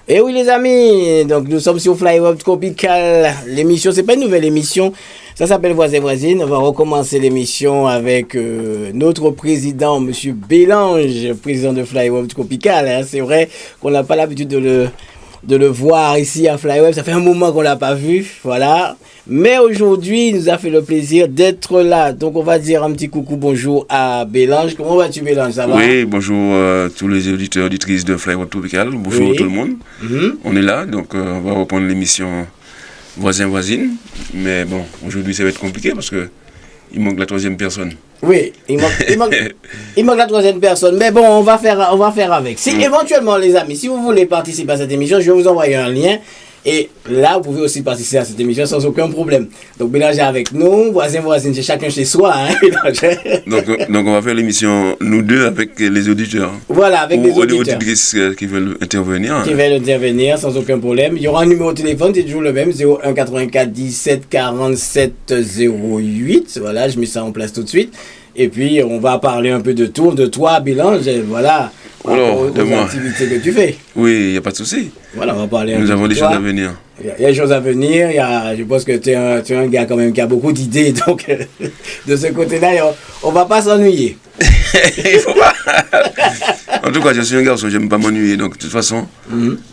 Et oui les amis, donc nous sommes sur Fly Web Tropical. L'émission, c'est pas une nouvelle émission, ça s'appelle Voisins Voisines. On va recommencer l'émission avec notre président, Monsieur Bélange, président de Fly Web Tropical. Hein. C'est vrai qu'on n'a pas l'habitude de le voir ici à Fly Web. Ça fait un moment qu'on l'a pas vu, voilà. Mais aujourd'hui, il nous a fait le plaisir d'être là. Donc, on va dire un petit coucou, bonjour à Bélange. Comment vas-tu, Bélange? Ça va? Oui, bonjour à tous les auditeurs, auditrices de Fly Web Tropical. Bonjour tout le monde. On est là, donc on va reprendre l'émission Voisins Voisines. Mais bon, aujourd'hui, ça va être compliqué parce que il manque la troisième personne. Oui, il manque la troisième personne. Mais bon, on va faire avec. Si éventuellement, les amis, si vous voulez participer à cette émission, je vais vous envoyer un lien. Et là, vous pouvez aussi participer à cette émission sans aucun problème. Donc, Bélanger avec nous, voisins, c'est chacun chez soi. Hein, donc, on va faire l'émission, nous deux, avec les auditeurs. Voilà, avec les auditeurs. Les auditrices qui veulent intervenir. Qui veulent intervenir sans aucun problème. Il y aura un numéro de téléphone, c'est toujours le même, 01 84 17 47 08. Voilà, je mets ça en place tout de suite. Et puis, on va parler un peu de tout, de toi, Bélanger, voilà. Alors, aux activités que tu fais. Oui, il n'y a pas de souci. Voilà, on va parler un peu. Nous avons des choses à venir. Il y a des choses à venir. Je pense que tu es un gars quand même qui a beaucoup d'idées. Donc, de ce côté-là, on ne va pas s'ennuyer. Il faut pas. En tout cas, je suis un garçon, je n'aime pas m'ennuyer. Donc, de toute façon,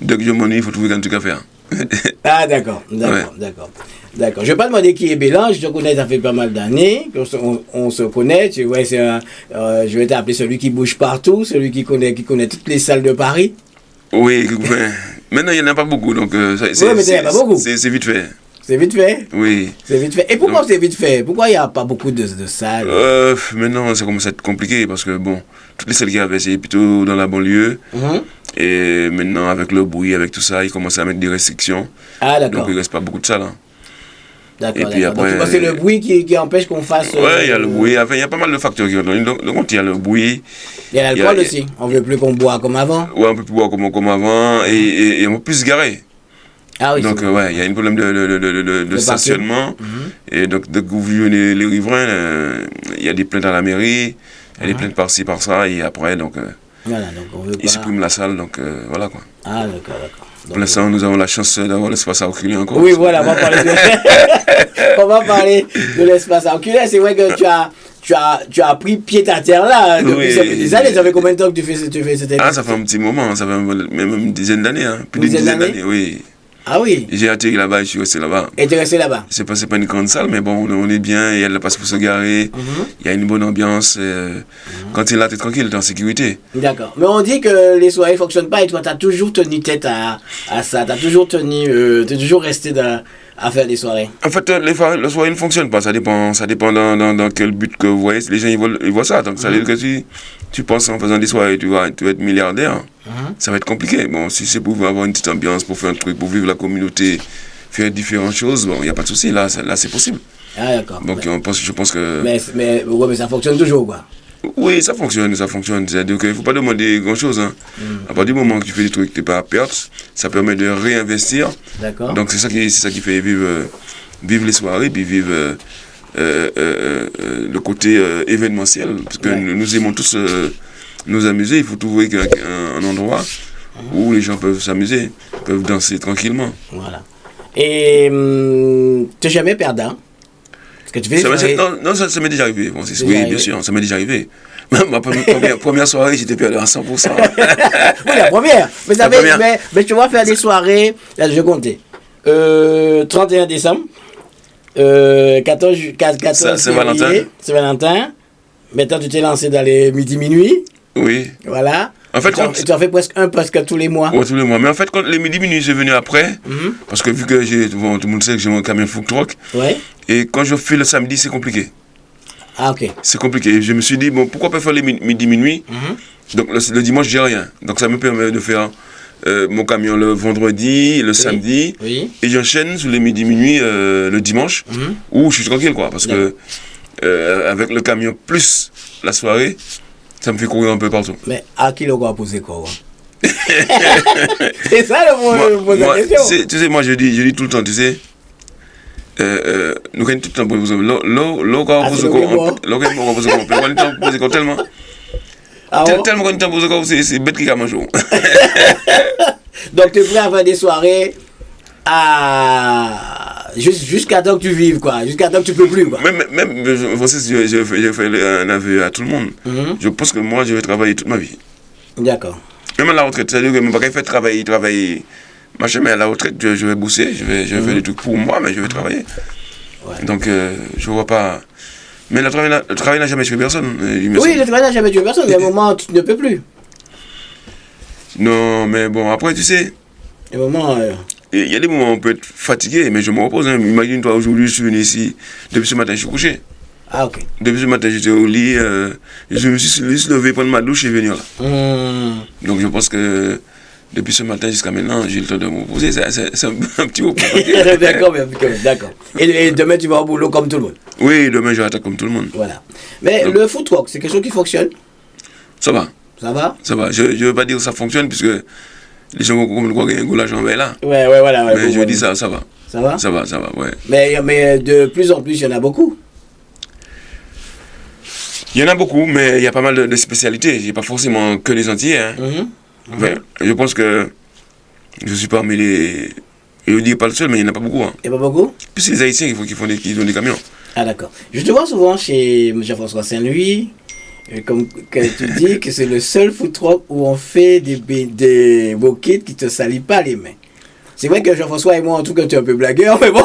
dès que je m'ennuie, il faut trouver un truc à faire. Ah, d'accord. Je ne vais pas demander qui est Bélange, je te connais, ça fait pas mal d'années, on se connaît, tu vois, je vais t'appeler celui qui bouge partout, celui qui connaît toutes les salles de Paris. Oui, maintenant il n'y en a pas beaucoup, donc c'est vite fait. C'est vite fait? Oui. C'est vite fait. Et pourquoi c'est vite fait? Pourquoi il n'y a pas beaucoup de salles? Maintenant, ça commence à être compliqué, parce que bon, toutes les salles qu'il y avait, c'est plutôt dans la banlieue. Et maintenant, avec le bruit, avec tout ça, ils commencent à mettre des restrictions. Ah, d'accord. Donc il ne reste pas beaucoup de salles. Hein. D'accord. Et puis après, donc, c'est le bruit qui empêche qu'on fasse. Oui, il y a le bruit. Enfin, il y a pas mal de facteurs qui rentrent. Donc, il y a le bruit. Il y a l'alcool aussi. On ne veut plus qu'on boit comme avant. Oui, on ne peut plus boire comme avant. Et on ne peut plus se garer. Ah oui. Donc, il y a un problème de stationnement. Et donc, dès que vous vivez les riverains, il y a des plaintes à la mairie. Il y a des plaintes par-ci, par-ça. Et après, donc, voilà, donc on veut pas... ils suppriment la salle. Donc, voilà quoi. Ah, d'accord. Pour l'instant, nous avons la chance d'avoir l'espace à reculer encore. Oui, voilà, on va parler de l'espace à reculer. C'est vrai que tu as pris pied à terre là depuis des années. Ça fait combien de temps que tu fais cette émission? Ah, ça fait un petit moment, ça fait même une dizaine d'années. Hein. Plus d'une dizaine d'années, oui. Ah oui? J'ai atterri là-bas et je suis resté là-bas. Et tu es resté là-bas? C'est pas une grande salle, mais bon, on est bien, il y a de la place pour se garer, il y a une bonne ambiance. Quand tu es là, tu es tranquille, tu es en sécurité. D'accord. Mais on dit que les soirées ne fonctionnent pas et toi, tu as toujours tenu tête à ça. Tu as toujours toujours resté à faire des soirées. En fait, les soirées ne fonctionnent pas. Ça dépend dans quel but que vous voyez. Les gens, ils voient ça. Donc, ça veut dire que tu penses en faisant des soirées, tu vas être milliardaire. Ça va être compliqué. Bon, si c'est pour avoir une petite ambiance, pour faire un truc, pour vivre la communauté, faire différentes choses, bon, il n'y a pas de souci. Là, c'est possible. Ah, d'accord. Donc, je pense que... Mais ça fonctionne toujours, quoi. Oui, ça fonctionne. C'est-à-dire qu'il ne faut pas demander grand-chose. Hein. À partir du moment que tu fais des trucs que tu n'es pas à perdre, ça permet de réinvestir. D'accord. Donc, c'est ça qui fait vivre les soirées, puis vivre le côté événementiel. Parce que nous aimons tous nous amuser. Il faut trouver un endroit où les gens peuvent s'amuser, peuvent danser tranquillement. Voilà. Et tu n'es jamais perdant? Que tu fais non, ça m'est déjà arrivé. Bon, oui, bien sûr, ça m'est déjà arrivé. Ma première soirée, j'étais perdu à 100%. Oui, la première. Mais tu vas faire des soirées, là, je vais compter. 31 décembre, 14 février, c'est Valentin. Maintenant, tu t'es lancé dans les midi-minuit. Oui. Voilà. En fait, tu en fais presque tous les mois. Oui, tous les mois. Mais en fait, quand les midi-minuit, c'est venu après. Parce que vu que tout le monde sait que j'ai mon camion food truck. Ouais. Et quand je fais le samedi, c'est compliqué. Ah, ok. C'est compliqué. Je me suis dit, bon, pourquoi pas faire les midi-minuit? Donc, le dimanche, j'ai rien. Donc, ça me permet de faire mon camion le vendredi, le samedi. Oui. Et j'enchaîne sur les midi-minuit le dimanche, où je suis tranquille, quoi. Parce que avec le camion plus la soirée, ça me fait courir un peu partout. Mais à qui le va poser quoi? C'est ça la question. Tu sais, moi, je dis tout le temps, tu sais. Nous gagnons tout le temps pour vous. Tellement qu'on est c'est bête qui a mangé. Donc, tu es prêt à faire des soirées jusqu'à temps que tu vives, quoi. Jusqu'à temps que tu peux plus, quoi. Même j'ai fait un aveu à tout le monde. Je pense que moi, je vais travailler toute ma vie. D'accord. Même à la retraite, c'est-à-dire que je ne vais pas faire travailler, machin, mais à la retraite, je vais bosser, je vais faire des trucs pour moi, mais je vais travailler. Ouais. Donc, je vois pas... Mais le travail n'a jamais tué personne. Oui, le travail n'a jamais tué personne, mais à un moment, tu ne peux plus. Non, mais bon, après, tu sais... Il y a des moments où on peut être fatigué, mais je me repose. Hein. Imagine-toi, aujourd'hui, je suis venu ici, depuis ce matin, je suis couché. Ah, ok. Depuis ce matin, j'étais au lit, je me suis levé, prendre ma douche et venir là. Donc, je pense que depuis ce matin jusqu'à maintenant, j'ai le temps de me reposer. C'est un petit peu D'accord. Et demain, tu vas au boulot comme tout le monde. Oui, demain, je vais attaquer comme tout le monde. Voilà. Mais donc, le footwork, c'est quelque chose qui fonctionne? Ça va. Ça va? Ça va. Je ne veux pas dire que ça fonctionne, puisque les gens vont croire qu'il y a un gros l'argent là. Ouais, voilà. Mais je dis ça va. Ça va? Ça va, ouais. Mais de plus en plus, il y en a beaucoup. Il y en a beaucoup, mais il y a pas mal de spécialités. Il n'y a pas forcément que les Antillais. Hein. Ouais, je pense que je suis parmi les... Je ne dis pas le seul, mais il n'y en a pas beaucoup. Hein. Il n'y a pas beaucoup? Puis c'est les Haïtiens qui ont des camions. Ah, d'accord. Je te vois souvent chez Jean-François Saint-Louis, comme quand tu dis que c'est le seul food truck où on fait des bouquets qui ne te salissent pas les mains. C'est vrai que Jean-François et moi, en tout cas, tu es un peu blagueur, mais bon.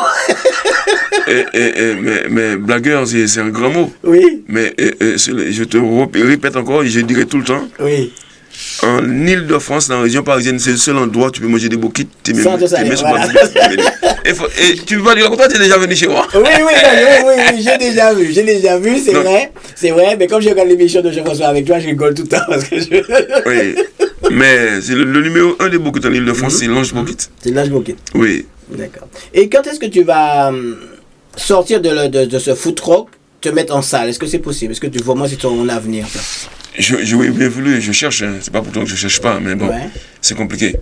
Mais blagueur, c'est un grand mot. Oui. Mais je te répète encore, et je dirai tout le temps. Oui. En Île-de-France, dans la région parisienne, c'est le seul endroit où tu peux manger des bouquets. Sans te salir, voilà. Et tu peux pas dire le contraire, tu es déjà venu chez moi. Oui, j'ai déjà vu, c'est vrai, mais comme je regarde l'émission de Jean-François avec toi, je rigole tout le temps parce que Oui, mais c'est le numéro 1 des bouquets en Île-de-France, c'est l'Ange Bouquet. C'est l'Ange Bouquet. Oui. D'accord. Et quand est-ce que tu vas sortir de ce food truck, te mettre en salle? Est-ce que c'est possible? Est-ce que tu vois, moi, c'est ton avenir? Oui, bien voulu, je cherche, hein. C'est pas pourtant que je cherche pas, mais bon, c'est compliqué.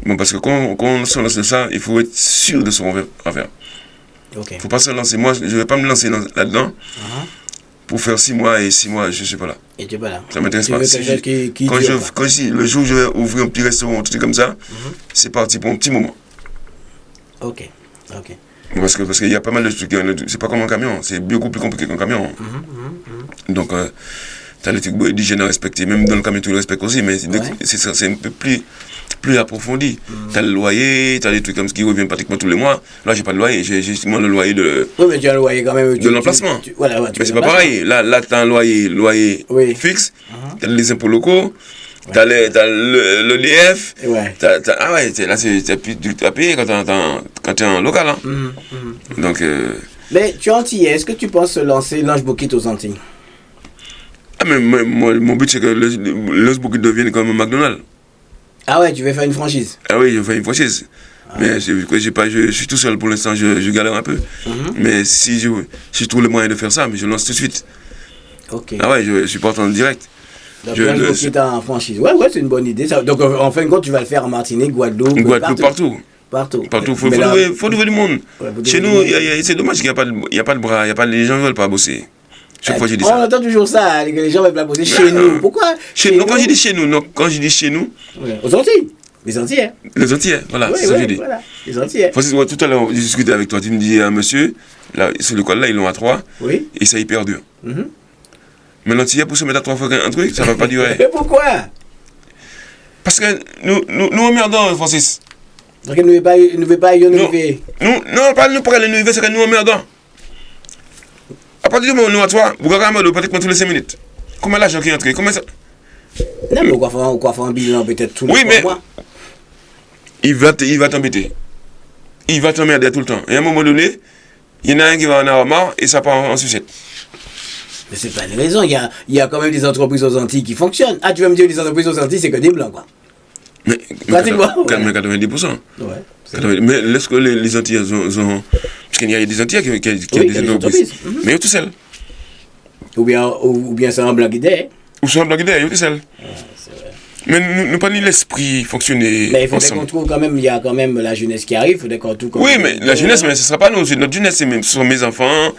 Bon, parce que quand on se lance dans ça, il faut être sûr de ce qu'on veut faire. Il ne faut pas se lancer. Moi, je ne vais pas me lancer là-dedans pour faire 6 mois et 6 mois, je ne suis pas là. Et tu n'es pas là. Ça ne m'intéresse pas. Le jour où je vais ouvrir un petit restaurant, un truc comme ça, c'est parti pour un petit moment. Ok. Parce qu'il y a pas mal de trucs, c'est pas comme un camion, c'est beaucoup plus compliqué qu'un camion. Donc, tu as les trucs d'hygiène à respecter, même dans le camion tu le respectes aussi, mais c'est un peu plus approfondi. Tu as le loyer, tu as des trucs comme ça qui reviennent pratiquement tous les mois. Là, j'ai pas de loyer, j'ai justement le loyer de... Oui, mais tu as le loyer quand même. De l'emplacement. Mais c'est pas pareil. Là tu as un loyer fixe, tu as les impôts locaux, tu as l'EDF. Là, c'est plus à payer quand tu es en local. Hein. Donc... Mais tu es antillais, est-ce que tu penses se lancer l'Ange Bouquet aux Antilles? Ah, mais mon but, c'est que l'Ange Bouquet devienne comme un McDonald's. Ah ouais, tu veux faire une franchise? Ah oui, je vais faire une franchise. Mais je suis tout seul pour l'instant, je galère un peu. Mais si je trouve le moyen de faire ça, mais je lance tout de suite. Ok. Ah ouais, je suis partant direct. Donc, l'Ange Bouquet en franchise. Ouais, c'est une bonne idée. Donc, en fin de compte, tu vas le faire en Martinique, Guadeloupe, partout. Il faut trouver du monde. Chez nous, c'est dommage qu'il n'y a pas de bras, les gens ne veulent pas bosser. Chaque fois, je dis ça. On entend toujours ça, que les gens veulent pas bosser chez nous. Pourquoi quand je dis chez nous, aux Antilles. Les Antillais. Les Antillais, voilà, c'est ça que je dis. Voilà, les Antillais. Tout à l'heure, j'ai discuté avec toi, tu me dis, monsieur, là, sur l'école là, ils l'ont à 3, et ça hyper dur. Mais l'Antillais, pour se mettre à 3 fois un truc, ça va pas durer. Mais pourquoi? Parce que nous emmerdons, Francis. Donc, il ne veut pas y enlever. Non, pas nous parler de l'enlever, c'est que nous emmerdons. À partir du moment où nous à toi, vous regardez pratiquement tous les 5 minutes. Combien l'argent qui est entré? Combien ça? Non, mais on va faire un bilan peut-être tous les 3 mois. Il va t'embêter. Il va t'emmerder tout le temps. Et à un moment donné, il y en a un qui va en avoir marre et ça part en sucette. Mais c'est pas une raison. Il y a quand même des entreprises aux Antilles qui fonctionnent. Ah, tu vas me dire que les entreprises aux Antilles, c'est que des blancs, quoi. Mais 90%. Ouais. Mais laisse que les Antilles ont... Parce qu'il y a des Antilles qui ont des entreprises. Mais ils sont tout seuls. Ou bien c'est un blanc guidé. Ou c'est un blanc guidé, ils sont tout seuls. Mais nous pas ni l'esprit fonctionner. Mais il faudrait qu'on trouve quand même, il y a quand même la jeunesse qui arrive, il faudrait qu'on trouve. Oui, mais la jeunesse, mais ce ne sera pas nous, c'est notre jeunesse, ce sont mes enfants,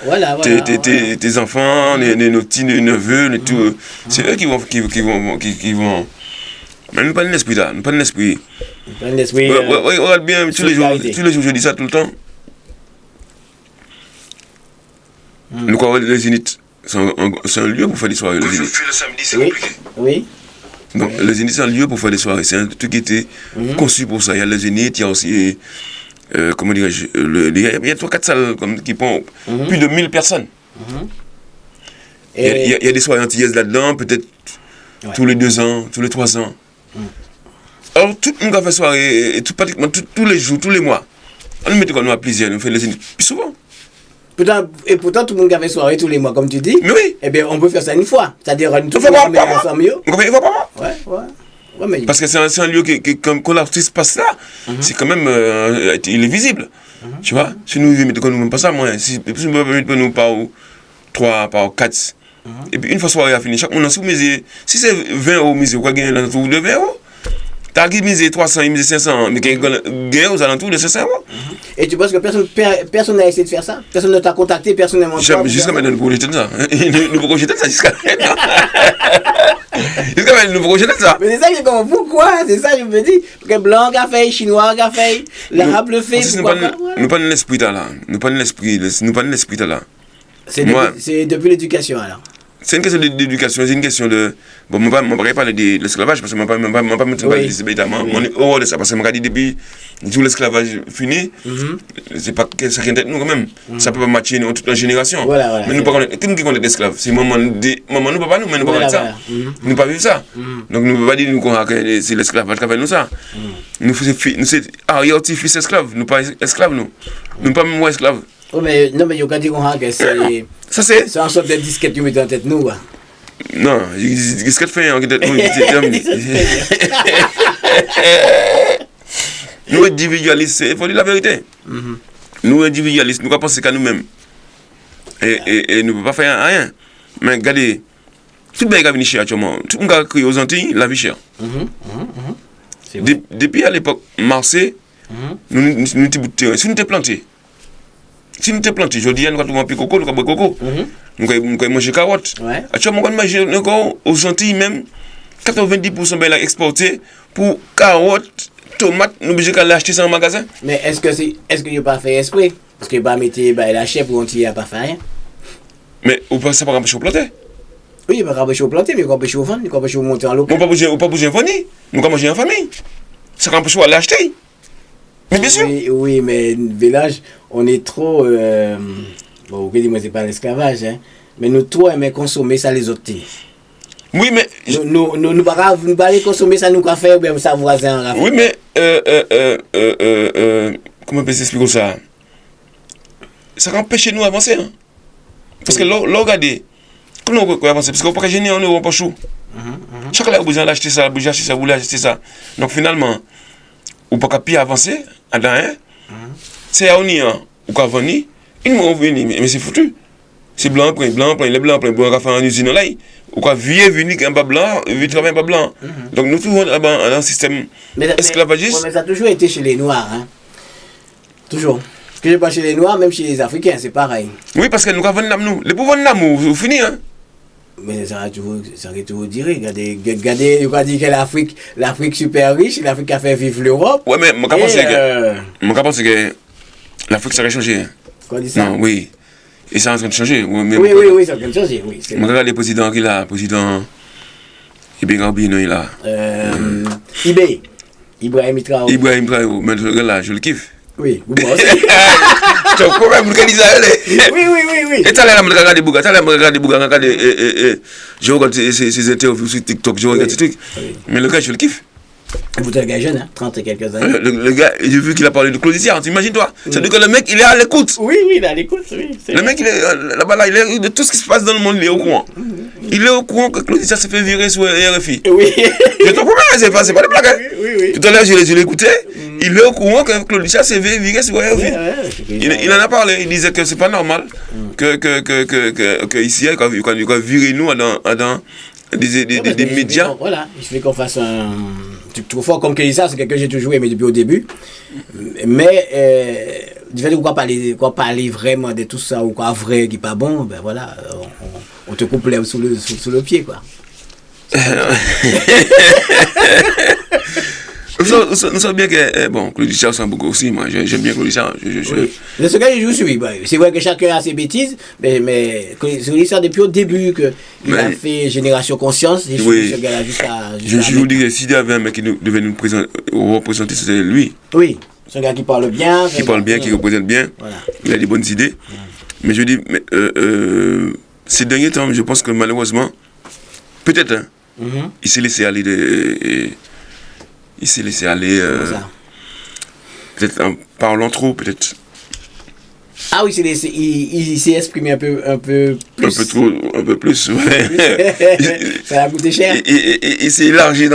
tes enfants, nos petits neveux, tout. C'est eux qui vont Mais nous pas l'esprit là, nous pas l'esprit. Pas l'esprit. Regarde bien, tous les jours, je dis ça tout le temps. Nous croyons le Zénith, c'est un lieu pour faire des soirées. Le Zénith. Le samedi, c'est Oui. compliqué. Oui. Donc, le Zénith, c'est un lieu pour faire des soirées. C'est un truc qui était conçu pour ça. Il y a le Zénith, il y a aussi, comment dirais-je, il y a 3-4 salles qui prennent plus de 1000 personnes. Il y a des soirées antillaises là-dedans, peut-être tous les 2 ans, tous les 3 ans. Alors, tout le monde a fait soirée, pratiquement tous les jours, tous les mois. On nous met comme nous à plaisir, nous fait le Zénith plus souvent. Pourtant, tout le monde a fait soirée tous les mois, comme tu dis. Mais oui. Eh bien, on peut faire ça une fois. C'est-à-dire, une fois par mois. On va pas. Ouais, mais... Parce que c'est un lieu quand l'artiste passe là, c'est quand même, il est visible. Tu vois, si nous ne mettons même pas ça, moi, si nous mettons nous par 3, par 4, et puis une fois soirée a fini, chaque monde a misé, si c'est 20 € misé, quoi gagner l'entour de 20 €. T'as misé 300, il misé 500, mais gagner aux alentours de 500 €. Et tu penses que personne n'a essayé de faire ça? Personne ne t'a contacté personnellement? Jusqu'à maintenant, nous ne pouvons pas ça. Nous ne pouvons pas ça jusqu'à maintenant. Jusqu'à maintenant, nous ne pouvons pas ça. Mais c'est ça que je comprends. Pourquoi? C'est ça que je me dis. Parce que blanc a fait, chinois a fait, l'arabe le fait. Nous pas l'esprit là. Nous pas l'esprit là. C'est depuis l'éducation alors. C'est une question d'éducation, c'est une question de... Bon, je ne vais pas parler de l'esclavage, parce que je ne vais pas mettre évidemment. On est hors de ça, parce que je dis depuis tout l'esclavage fini, c'est pas que ça rien d'être nous quand même. Ça peut pas matcher toute la génération. Voilà. Mais nous pas connaître, qui nous qui connaît l'esclave? C'est maman, nous pas nous, mais nous pas connaître ça. Nous pas vivre ça. Donc nous ne pouvons pas dire que c'est l'esclavage qui a fait nous ça. Nous c'est arrière-petit-fils esclave, nous pas esclaves nous. Nous pas même esclaves. Oh, mais non, mais il y a dit que c'est. Ça c'est. C'est un sorte de disquette que tu mets en tête nous. Non, qu'est-ce qu'elle fait en tête nous? Nous individualistes, il faut dire la vérité. Nous individualistes, nous ne pensons qu'à nous-mêmes. Et nous ne pouvons pas faire rien. Mais regardez, tout le monde a venu cher actuellement. Tout le monde a crié aux Antilles, la vie chère. Depuis à l'époque, Marseille, nous étions terrain. Si nous étions plantés, je dis, nous avons mangé coco, nous avons boire coco. Nous avons mangé carottes. Actuellement, nous avons mangé aux Antilles même, 90% de exportés pour carottes, tomates, nous avons obligés d'acheter ça en magasin. Mais est-ce que vous n'avez pas fait esprit? Parce que vous n'avez pas mis la chèvre pour Antilles, pas fait rien. Mais vous pensez pas qu'on peut planter? Oui, il va pas empêcher au planter, mais on peut empêcher au vendre, on peut empêcher au monter en local. On pas bouger en famille, nous avons mangé en famille. Ça qu'on peut l'acheter. Mais bien sûr. Oui, mais village, on est trop. Bon, vous moi c'est pas l'esclavage, hein. Mais nous trop aimons consommer ça les autres. Oui, mais. Nous ne pas aller consommer ça, nous qu'à faire, ou bien ça voisin. Oui, mais. Comment on peut s'expliquer ça? Ça empêche nous d'avancer. Hein? Parce que là, regardez. Comment on peut avancer? Parce qu'on ne peut pas gêner en Europe, pas chaud. Chaque fois, vous avez acheté ça, vous voulez acheter ça. Donc finalement, ou pas qu'à avancer, à rien. C'est à venir, ou qu'à venir, ils m'ont venu, mais c'est foutu. C'est blanc, les blancs, on faire en usine là, ou qu'à venir un pas blanc, vite travailler un pas blanc. Donc nous trouvons dans un système esclavagiste. Mais ça a toujours été chez les Noirs, hein. Toujours. Ce que je pas chez les Noirs, même chez les Africains, c'est pareil. Oui, parce que nous avons l'amour. Le pouvoir de l'amour, vous finissez, hein. Mais ça va toujours dire, regardez, il va dire que l'Afrique super riche, l'Afrique a fait vivre l'Europe. Ouais, mais je pense que l'Afrique, ça va changer. Quoi dit ça? Non, oui. Et ça est en train de changer. Oui, ça est en train de changer, oui. Je regarde le président qu'il a, le président Ibn il a. Ibrahim Traoré. Ibrahim Traoré, mais là, je le kiffe. Oui, vous pensez? Tu as un problème avec l'Israël? Oui. Et tu as regardé Bouga, je regarde ses interviews sur TikTok, je regarde ces trucs. Mais le gars, je le kiffe. Vous êtes un gars jeune, hein, 30 et quelques années. Le gars, j'ai vu qu'il a parlé de Claudicien, imagine-toi. C'est-à-dire que le mec, il est à l'écoute. Oui, il est à l'écoute, oui. Le mec, il est là-bas, là, il est de tout ce qui se passe dans le monde, il est au courant. Il est au courant que Claudicien s'est fait virer sur RFI. Oui. Je te promets, c'est pas des blagues. Hein. Oui. Tout à l'heure, je l'ai écouté. Il est au courant que Claudicien s'est fait virer sur RFI. Il en a parlé. Il disait que c'est pas normal que ici, quand il va virer nous dans des médias. Voilà, il fait qu'on fasse un truc trop fort comme Kelisa, c'est quelque chose que j'ai toujours aimé depuis au début. Mais du fait de quoi parler vraiment de tout ça ou quoi vrai qui n'est pas bon, ben voilà, on te coupe l'herbe sous le pied, quoi. Nous savons bien que, bon, Claude Richard s'en beaucoup aussi, moi, j'aime bien Claude Richard. Oui. Mais ce gars, il joue sur lui. C'est vrai que chacun a ses bêtises, mais Claude Richard, depuis au début, il a fait Génération Conscience, et oui. Ce gars-là jusqu'à... Je vous dis que s'il y avait un mec qui devait nous représenter, c'était lui. Oui, c'est un gars qui parle bien. Qui parle bien, qui représente bien. Voilà. Il a des bonnes idées. Mais je dis, ces derniers temps, je pense que malheureusement, peut-être, hein, il s'est laissé aller peut-être en parlant trop, peut-être. Ah oui, il s'est exprimé un peu plus. Un peu plus, ouais. Ça a coûté cher. Il s'est élargi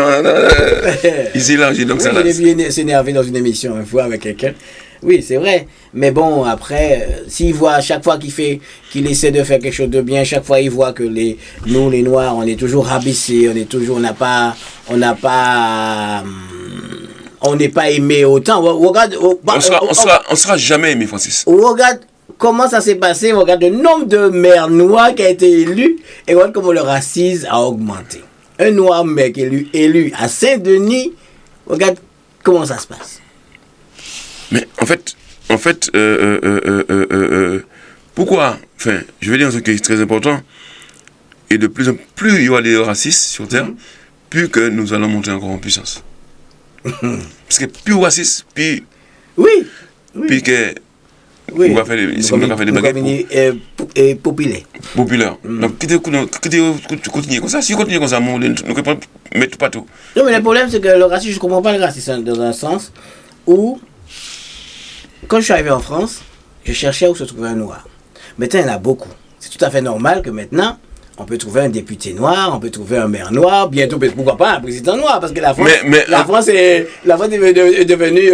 il s'est élargi, donc ça. Il est bien s'énerver dans une émission une fois avec quelqu'un. Oui, c'est vrai. Mais bon, après, s'il voit à chaque fois qu'il essaie de faire quelque chose de bien, chaque fois il voit que nous, les Noirs, on est toujours rabaissés, on n'est pas aimé autant. Regarde, on sera jamais aimé, Francis. Regarde comment ça s'est passé, regarde le nombre de maires noirs qui a été élu et regarde comment le racisme a augmenté. Un noir mec élu à Saint-Denis, regarde comment ça se passe. Mais en fait, pourquoi, enfin, je vais dire un truc qui est très important, et de plus en plus il y aura des racistes sur Terre, plus que nous allons monter encore en puissance. Parce que plus raciste, plus... Oui. Que... Oui. On va faire des baguettes populaires. Populaires. Donc, tu continues comme ça. Si tu continues comme ça, nous ne pouvons mettre pas tout. Non, mais le problème, c'est que le racisme, je ne comprends pas le racisme dans un sens où... Quand je suis arrivé en France, je cherchais où se trouvait un noir. Maintenant, il y en a beaucoup. C'est tout à fait normal que maintenant, on peut trouver un député noir, on peut trouver un maire noir, bientôt, pourquoi pas un président noir, parce que la France est devenue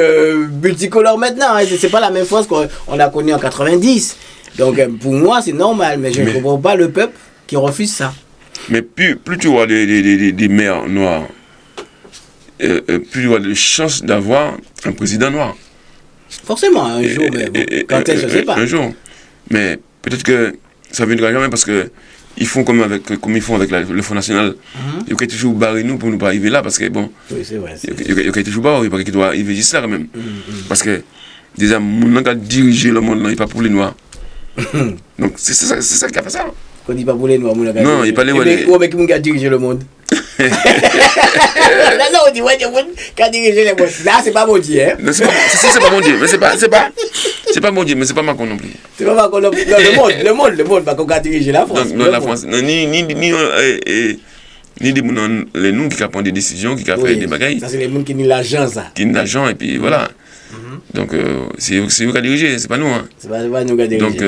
multicolore maintenant. Hein. C'est pas la même France qu'on a connue en 90. Donc, pour moi, c'est normal, mais je ne comprends pas le peuple qui refuse ça. Mais plus tu vois des maires noirs, plus tu vois de chances d'avoir un président noir. Forcément, un jour, mais bon, quand est-ce, je ne sais pas. Un jour. Mais peut-être que ça ne viendra jamais parce que ils font comme ils font avec le Front National. Ils ont toujours barré nous pour ne pas arriver là parce que bon. Oui, c'est vrai. Ils ont toujours barré parce qu'ils doivent arriver juste là quand même. Parce que déjà, mon qui a dirigé le monde, il n'est pas pour les Noirs. Donc c'est ça qui a fait ça. Quand il n'est pas pour les Noirs, mon gars. Non, il n'est pas les Noirs. Mais qui a dirigé le monde? Non, on dit, ouais, qui a dirigé le monde. Là, c'est pas mon Dieu, hein? C'est pas mon Dieu, mais c'est pas mon Dieu, mais c'est pas Macron non plus. C'est pas Macron non plus. Non, le monde, Macron a dirigé la France. Non, la France. Ni les nous qui prennent des décisions, qui fait des bagailles. Ça, c'est les gens qui ont l'argent, ça. Qui ont l'argent, et puis voilà. Donc, c'est eux qui ont dirigé, c'est pas nous. Hein. C'est pas nous qui a dirigé. Donc,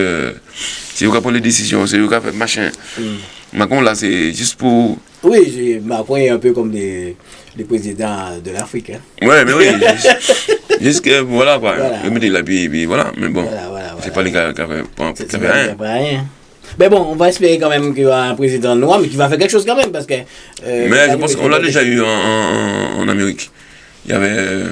c'est eux qui prennent les décisions, c'est eux qui fait machin. Macron, là, c'est juste pour... Oui, Macron est un peu comme les présidents de l'Afrique. Hein. Ouais, mais oui. Juste que, voilà, quoi. Le mettre la puis voilà. Mais bon, c'est pas les gars qui avaient rien. Mais bon, on va espérer quand même qu'il y aura un président noir, mais qui va faire quelque chose quand même, parce que... mais je pense qu'on l'a déjà eu en Amérique. Il y avait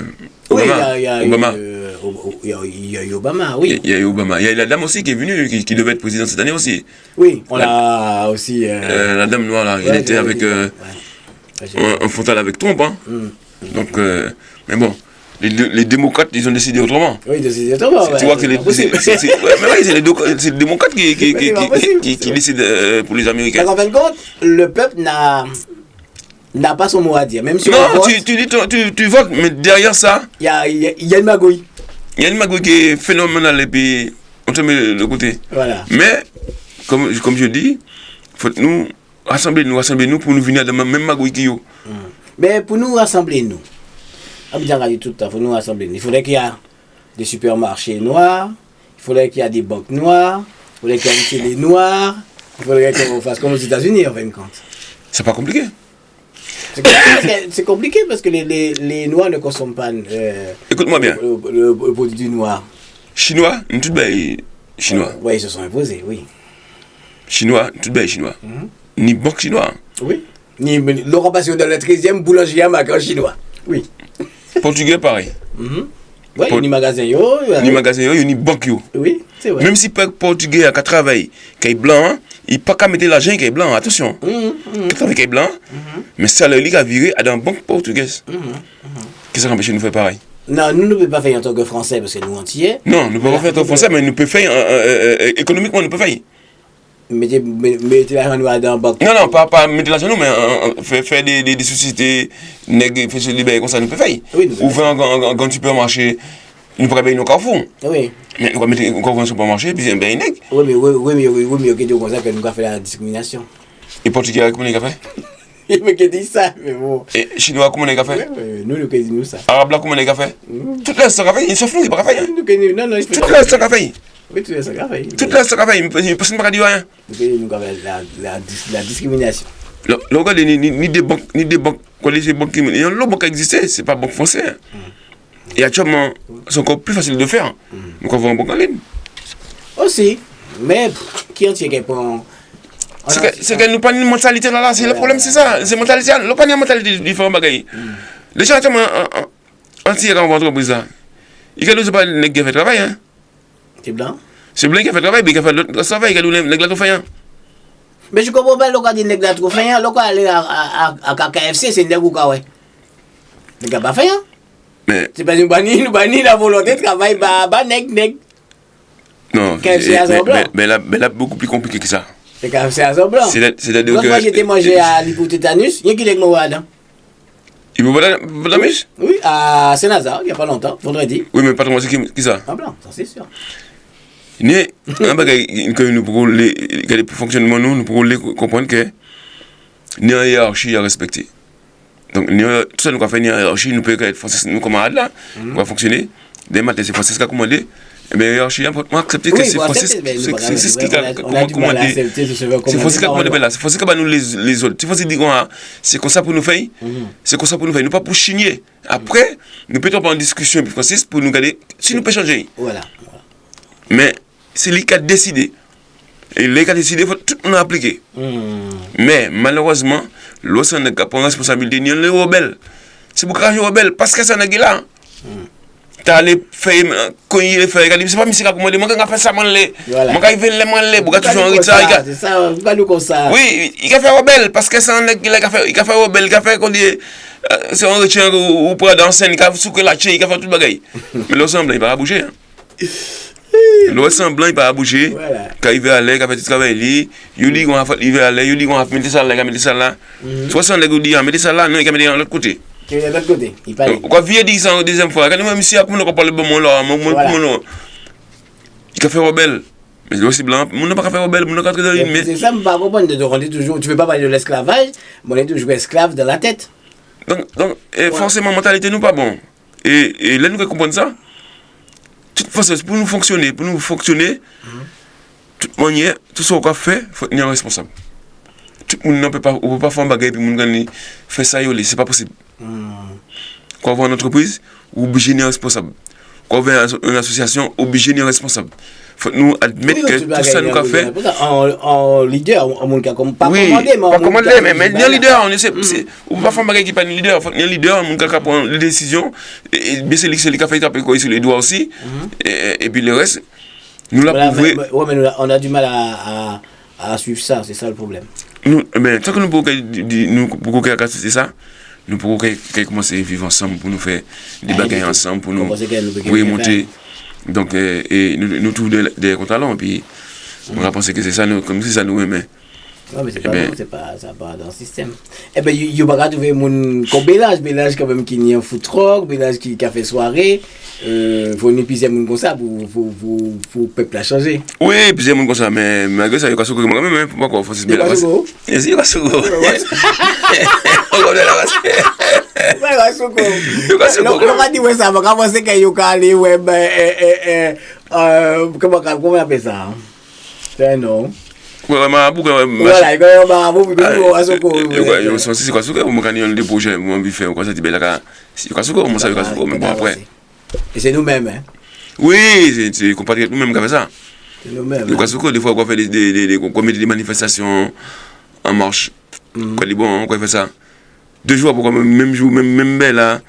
Obama. Oui, il y a eu Obama, oui. Il y a eu Obama. Il y a la dame aussi qui est venue, qui devait être présidente cette année aussi. Oui, on l'a aussi... la dame noire, là, elle était avec un frontal avec Trump. Hein. Donc, mais bon, les démocrates, ils ont décidé autrement. Oui, décidé autrement. Tu vois que c'est les démocrates qui décident pour les Américains. En fin de compte, le peuple n'a pas son mot à dire. Même si non, tu votes, mais derrière ça, il y a une magouille. Il y a une magouille qui est phénoménale et puis on te met le côté. Voilà. Mais, comme je dis, faut nous rassembler nous pour nous venir de la même magouille qu'il y a. Mais pour nous rassembler nous, Abidjan a dit tout le temps, il faut nous rassembler. Il faudrait qu'il y ait des supermarchés noirs, il faudrait qu'il y ait des banques noires, il faudrait qu'il y ait des télé noires, il faudrait qu'on fasse comme aux États-Unis en fin de compte. C'est pas compliqué. C'est compliqué parce que les Noirs ne consomment pas écoute-moi bien. Le produit du noir. Chinois, tout bête chinois. Oui, ils se sont imposés, oui. Chinois, tout bête chinois. Ni banque chinois. Oui. Ni Laurent Passion dans le 13e boulangerie à Macron chinois. Oui. Portugais, pareil. Oui, ni magasin yo. Ni magasin yo, ni banque yo. Oui, c'est vrai. Même si pas portugais à travailler, qui est blanc, il pas qu'à mettre l'argent qui est blanc, attention. Quand qui est blanc, mais ça le lit à virer à dans banque portugaise. Qu'est-ce qui empêche de nous faire pareil? Non, nous ne pouvons pas faire en tant que Français parce que nous entiers. Non, nous ne pouvons pas faire en tant que Français, mais nous pouvons faire économiquement, nous pouvons faire. Mettez l'argent dans la banque. Non, pas mettre l'argent nous, mais faire des sociétés, faire se libérer comme ça, nous pouvons faire. Oui, nous ouvrir un grand supermarché, nous pouvons payer nos carrefours. Oui. Mais nous pouvons mettre un grand supermarché, puis c'est bien une nègre. Oui, mais ok, donc comme ça que nous avons fait la discrimination. Et Portugais, comment ils ont fait? Il me dit ça, mais bon. Et Chinois, comment ils ont fait? Nous, nous disons ça. Arabes, comment ils ont fait? Toutes les stocks à faire, ils sont flous, ils ne peuvent pas faire. Non, non, toutes les stocks à faire. Oui, tout ça, grave. Toutes les stocks à faire, personne ne peut dire rien. Nous avons la discrimination. Le regard, ni des banques, quand les banques qui il y a l'autre banque qui existait, ce n'est pas banque française. Et actuellement, c'est encore plus facile de faire. Nous avons une banque en ligne. Aussi, mais qui entier qui prend. C'est que nous pas une mentalité là, c'est le problème, c'est ça. C'est mentalité, nous pas une mentalité différente bagaille. Les gens actuellement entier dans l'entreprise là. Il ne pas les gars fait travail hein. C'est blanc. C'est blanc qui fait travail, mais qui fait le travail, qui les gars fait. Mais je comprends pas le cas des nègres trop fait, le cas aller à KFC, c'est nègre ou quoi ouais. Les gars pas fait hein. Mais c'est pas nous bannir la volonté de travail ba nègre. Non, KFC à blanc. Mais là beaucoup plus compliqué que ça. C'est KFC à blanc. C'est-à-dire que moi j'étais mangé à l'hypotétanus, il y a qui nègre moi là. Il vous voit la miche? Oui, à Saint-Lazare, il n'y a pas longtemps, vendredi. Oui, mais pas trop qui ça? En blanc, ça c'est sûr. Il y a un bagage que nous pouvons les fonctionnement nous pouvons comprendre que il y a une hiérarchie à respecter. Donc tout ça nous a fait une hiérarchie, nous pouvons être français, nous comme là, on va fonctionner. Dès matin c'est français qui a commandé. Mais hiérarchie, on accepter que c'est français, c'est ce qui a commandé. C'est français qui a commandé là, c'est français qui a nous les autres. C'est français qui dit c'est comme ça pour nous faire, c'est comme ça pour nous faire, nous pas pour chigner. Après, nous peut-être pas en discussion avec français pour nous garder si nous peut changer. Voilà. Mais c'est lui qui a décidé. Et lui qui a décidé, il faut tout le monde appliquer. Mais malheureusement, l'autre n'a pas de responsabilité, ni les rebelles. C'est pour cracher les rebelles, parce que ça n'a pas là. Tu as les faire, quand il est fait, c'est pas monsieur qui a commandé, moi qui a fait ça, moi qui a fait les pour toujours en retard. C'est ça, pas nous comme ça. Oui, il a fait rebelle, parce que ça n'a il a fait rebelle, il a fait qu'on dit, c'est un retien ou pour dans scène, il a souqué la chaîne, il a fait tout le bagaille. Mais l'ensemble, il va pas bouger. Le semblant il va bouger quand il va aller quand il travaille il dit il va aller il dit on va mettre ça là mettre ça là 60 nèg dit mettre ça là non il va mettre de l'autre côté de l'autre côté il parle quoi vieux dit ça deuxième fois quand même monsieur comment on parle bon mon là il a fait rebelle mais aussi blanc on n'a pas fait rebelle on n'a pas très bien mais c'est ça me pas comprendre de on dit toujours tu veux pas parler de l'esclavage mais on est toujours esclave dans la tête donc forcément mentalité nous pas bon et là nous comprendre ça toute façon, pour nous fonctionner, toute manière, tout ce qu'on fait, il faut être responsable. Tout le monde ne peut pas faire un bagage et puis nous faire ça, c'est pas possible. Quand on va en entreprise, obligé d'être responsable. Quand on va une association, obligé d'être responsable. Il faut nous admettre que tout ça nous a fait. En leader, en monde qui a pas commandé, mais un leader, on ne peut pas faire un bagage qui n'est pas un leader. Il y a un leader, on a prendre les décisions, et bien c'est lui qui a fait taper sur les doigts aussi, et puis le reste, nous l'avons prouvé. Oui, mais on a du mal à suivre ça, c'est ça le problème. Mais tant que nous pouvons casser ça, nous pouvons commencer à vivre ensemble pour nous faire des bagages ensemble, pour nous monter. Donc, et nous trouvons des contrats et puis on a pensé que c'est ça, comme si ça nous aimait. Non, mais c'est pas bon, c'est pas dans le système. Eh bien, il n'y a pas trouver mon Bélage quand même qui est un foot rock, Bélage qui a fait soirée. Il faut une épicer mon comme ça pour le peuple à changer. Oui, épicer mon comme ça, mais malgré ça, il y a pas quand même, pourquoi il faut se Bélage. Il y a pas Souko. On connaît la race. Ouais, Souko. On va dire ça, on va penser qu'il y a aller, comment on appelle ça? C'est un nom. Voilà, il y a un marabout, c'est quoi Souko? On a des projets, on a fait, on a dit, c'est quoi Souko? On sait Souko, mais bon, après. Et c'est nous-mêmes, hein? Oui, c'est compatriotes nous-mêmes qui fait ça. C'est nous-mêmes. Quoi Souko, des fois, on fait des manifestations en marche. On fait ça. 2 jours, pourquoi même jour, même belle là.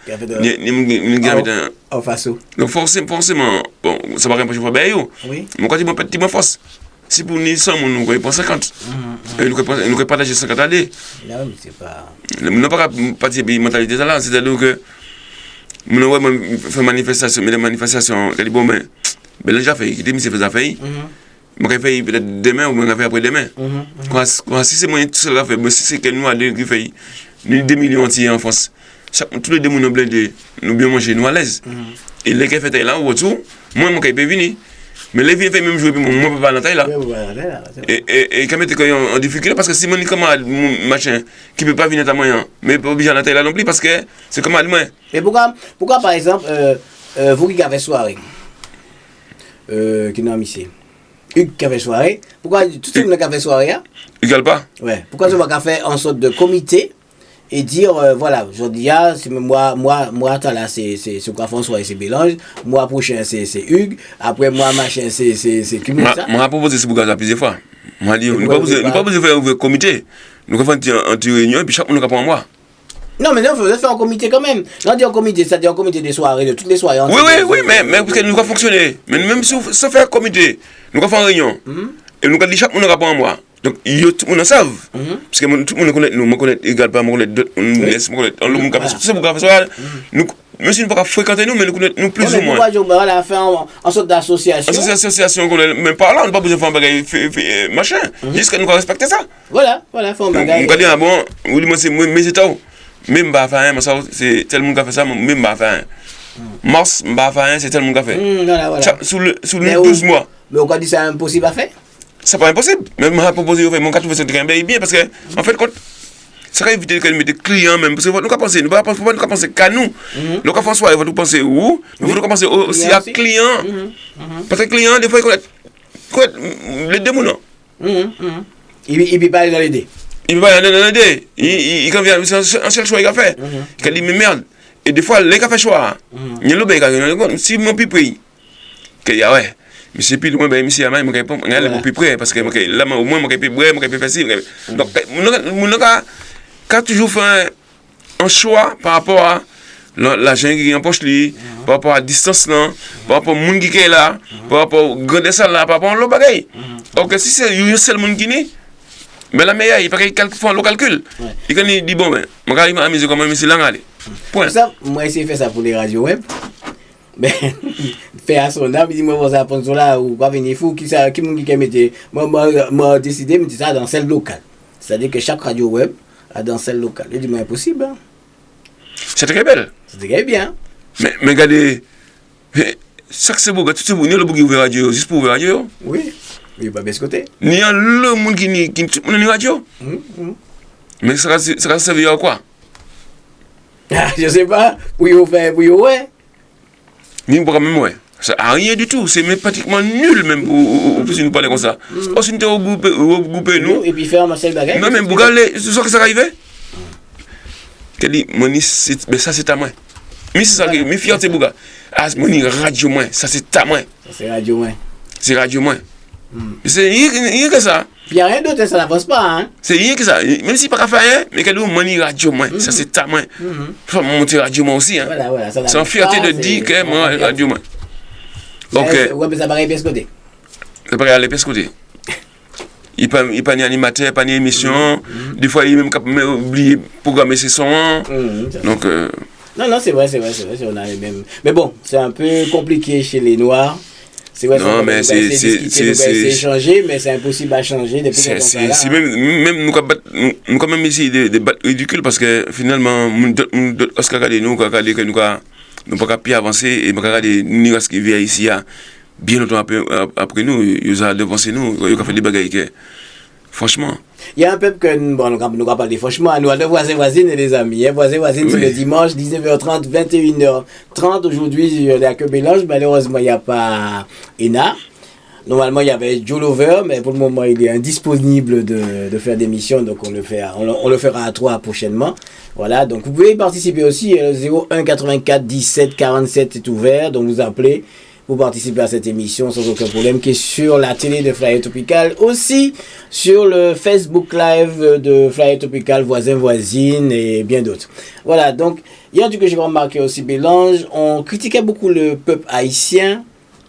En face. Donc forcément, bon, ça va rien pour faire bien. Oui. Mais quand il m'a petit moins force. Si pour nous 100, nous prenons 50. Nous pouvons partager 50 années. Non, mais c'est pas. Nous n'avons pas partir de la mentalité là. C'est-à-dire que nous avons fait manifestation, mais les manifestations, elle dit bon, mais les gens fait, qui fait ça fait. Je vais faire peut-être demain ou je vais faire après-demain. Si c'est moi tout seul à faire, si c'est que nous allons faire 2 millions entiers en France, tous les deux nous blindés, nous bien manger, nous à l'aise. Et les qui fait là, au retour, moi, je peux venir. Mais les filles font même jouer, moi, je ne peux pas dans là. Et quand même, tu en difficulté, parce que si mon camarade, machin, qui ne peut pas venir à moyen, mais pas obligé à la taille là non plus, parce que c'est comme à moi. Mais pourquoi par exemple, vous qui avez soirée, qui n'ont ici, Hugues qui avait soirée, pourquoi tout le monde qui avait soirée, hein? Hugues pas? Ouais. Pourquoi tu ne vas pas faire en sorte de comité et dire, voilà, aujourd'hui, c'est moi, là, c'est quoi François et c'est Bélange, moi, prochain, c'est Hugues, après, moi, machin, c'est qui me ça? Moi, proposé ce bouga plusieurs fois. Moi, dit, nous pas besoin de faire un comité. Nous avons fait une réunion et puis chaque monde a pour moi. Non, mais non, il faut faire un comité quand même. Quand on dit un comité, c'est-à-dire un comité des soirées, de toutes les soirées. Oui, mais parce que nous avons fonctionné. Mais même si on fait un comité, nous avons fait une réunion. Et nous avons dit chaque monde a pour moi. Donc, tout le monde savent. Parce que tout le monde connaît, nous connaît également, nous connaît d'autres, nous connaît, monsieur ne peut pas fréquenter nous, mais nous connaissons nous plus ou moins. Pourquoi on a fait en sorte d'association? Association, même par là, on n'a pas besoin de faire un bagage, machin. Juste que nous respecter ça. Voilà, faire un bagage. Nous dire, bon, oui, moi, c'est mes états. Même pas faire un, c'est tel monde qui a fait ça, même pas faire un. Mars, pas faire un, c'est tel monde qui a fait. Voilà. Sous le 12 mois. Mais on dit ça impossible à faire? C'est pas impossible. Même moi, proposé de faire mon cas, je vais bien parce que, en fait, ça va éviter que nous mettions des clients même. Parce que nous ne pas penser qu'à nous. Nous ne François, il faut penser où, mais il faut penser aussi à clients. Parce que client, des fois, il connaît les deux mots. Il ne peut pas aller dans l'idée. Il ne peut pas aller dans l'idée. Il vient, c'est un seul choix qu'il a fait. Il a dit, mais merde. Et des fois, les gars font choix. Il y a le bec, si mon pied prie, qu'il y a, ouais. Mais c'est plus loin, monsieur Yama, je suis plus près, parce que là, au moins, je suis plus près, je suis plus facile. Donc, on a toujours fait un choix par rapport à l'argent qui est en poche, par rapport à la distance, par rapport au monde qui est là, par rapport au grand salle là, par rapport à l'autre bagaille. Donc, si c'est un seul monde qui est, mais la meilleure, il faut qu'il fasse le calcul. Il dit, bon, je vais m'amuser comme monsieur Langalé. Point. Moi, j'ai fait ça pour les radios web. Mais faire à son âme, il dit moi vous apprendre cela ou pas venir fou qui mettait moi décidé me dit ça dans celle locale. C'est-à-dire que chaque radio web a dans celle locale. Il dit mais impossible. Hein. C'est très belle. C'est très bien. Mais regardez chaque c'est beau tout ce monde le bougi ouvert radio juste pour ouvrir radio. Oui. Il pas baisser côté. Ni le monde qui on radio. Mais ça servir à quoi? Je sais pas pour y faire pour y ouais. Ni pas même ouais. Ça a rien du tout, c'est même pratiquement nul même pour nous parler comme ça. On s'est regroupé nous. Et puis faire un seul bagage. Non, mais regardez, c'est ça que ça arrivait. Qu'elle dit, mais ça c'est à moi. Mais c'est ça que mes fiertés, Bouga. Ah, moni radio moins, ça c'est à moi. Ça c'est radio moins. C'est radio moins. C'est rien que ça. Puis il n'y a rien d'autre, ça n'avance pas. Hein? C'est rien que ça. Même si pas qu'à faire, mais qu'elle dit, moni radio moins, ça c'est à moi. Il faut monter radio moins aussi. Hein. Voilà, c'est en fierté de dire que moi, radio moins. Ok. Ouais, mais ça paraît bien ce côté. Ça paraît aller bien ce côté. Il n'y a pas d'animateur, pas d'émission. Des fois, il même oublié de programmer ses sons. Donc. Non, c'est vrai. On a les mêmes. Mais bon, c'est un peu compliqué chez les Noirs. C'est vrai, non, mais c'est changer, mais c'est impossible à changer depuis qu'on c'est même nous quand même ici des battes ridicules parce que finalement, Oscar Kadé, nous n'avons pas pu avancer et nous avons ce qui vient ici bien longtemps après nous, ils ont devancé nous, ils ont fait des bagailles que, franchement. Il y a un peuple que nous ne pas parler franchement, nous avons des voisines et des amis. Voisines, c'est le dimanche, 19h30, 21h30. Aujourd'hui, il n'y a que Bélange, malheureusement, il n'y a pas Ena. Normalement, il y avait Joe Lover, mais pour le moment, il est indisponible de faire des missions, donc on le fera à 3 prochainement. Voilà, donc vous pouvez y participer aussi. 01 84 17 47 est ouvert, donc vous appelez pour participer à cette émission sans aucun problème, qui est sur la télé de Flyer Tropical, aussi sur le Facebook Live de Flyer Tropical, voisins-voisines et bien d'autres. Voilà, donc, il y a un truc que j'ai remarqué aussi, Bélange, on critiquait beaucoup le peuple haïtien,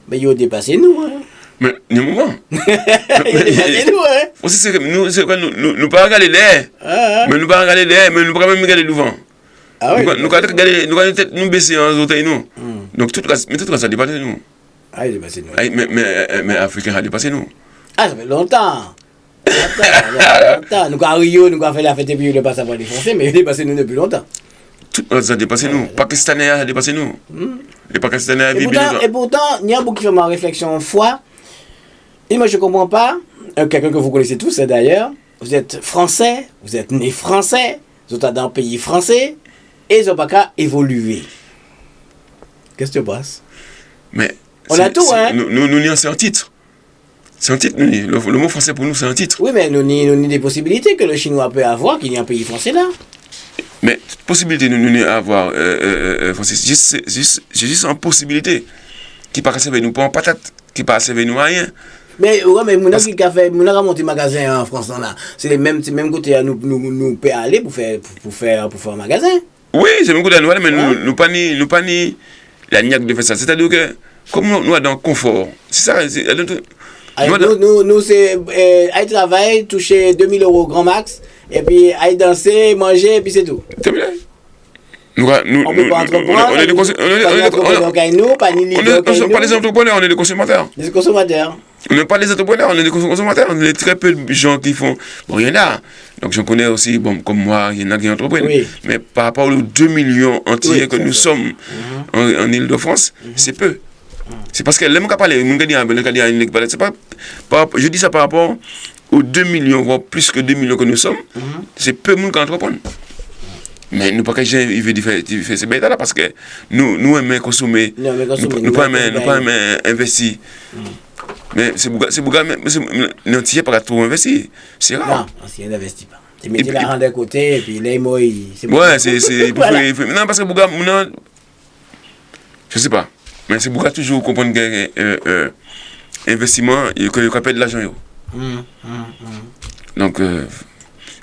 mais il a dépassé nous. Hein. Mais, il y a un moment. C'est nous, hein. Aussi, c'est que nous pas regarder l'air. Mais nous pas regarder l'air, mais nous pas même regarder devant. Ah oui. Nous regardons tête, nous baisser en hauteur, nous. Donc, tout ça dépasse nous. Ah, il est dépassé nous. Mais Africain a dépassé nous. Ah, ça fait longtemps. Longtemps. Nous, à Rio, nous avons fait la fête et puis le passage par les Français, mais il est dépassé nous depuis longtemps. Tout ça a dépassé nous. Pakistanais a dépassé nous. Les Pakistanais vivent bien. Et pourtant, il y a beaucoup qui font ma réflexion une fois. Et moi, je ne comprends pas. Quelqu'un que vous connaissez tous, d'ailleurs. Vous êtes français, vous êtes né français, vous êtes dans un pays français, et ils n'ont pas qu'à évoluer. Qu'est-ce que tu penses? Mais on a tout, hein? Nous, c'est un titre. C'est un titre, nous. Le mot français pour nous, c'est un titre. Oui, mais nous avons des possibilités que le chinois peut avoir, qu'il y a un pays français là. Mais possibilité nous avoir, Francis, j'ai juste une possibilité qui pas servir nous pour un patate, qui pas servir nous à rien. Mais ouais, mais mon qui a fait, mon a monté magasin en France là, c'est les mêmes côté à nous peut aller pour faire un magasin. Oui, c'est même côté à nous, mais nous pas ni la niaque de faire ça. C'est-à-dire que comme nous sommes dans le confort, c'est ça. Nous c'est aller travailler, toucher 2000 € grand max. Et puis, aller danser, manger, et puis c'est tout. C'est bien. On peut pas entreprendre. On est des entrepreneurs, on est des consommateurs. Des consommateurs. On n'est pas des entrepreneurs, on est des consommateurs. On est très peu de gens qui font. Bon, il y en a. Donc, j'en connais aussi, bon, comme moi, il y en a qui entreprennent. Oui. Mais par rapport aux 2 millions entiers que nous sommes en Île-de-France, c'est peu. C'est parce que les gens qui parlent, je dis ça par rapport aux 2 millions, voire plus que 2 millions que nous sommes, c'est peu de monde qui entreprennent. Mais nous pas que j'ai envie de faire ces bêtes là parce que nous aimons consommer, nous pas aimer investir. Mais c'est beaucoup, nous ne pas trop investir. C'est rare. Non, on n'investit pas. Tu mets l'argent de côté et puis les mots, c'est non, parce que beaucoup, je sais pas. Mais c'est beaucoup toujours comprendre que investissement, il faut perdre de l'argent. Donc,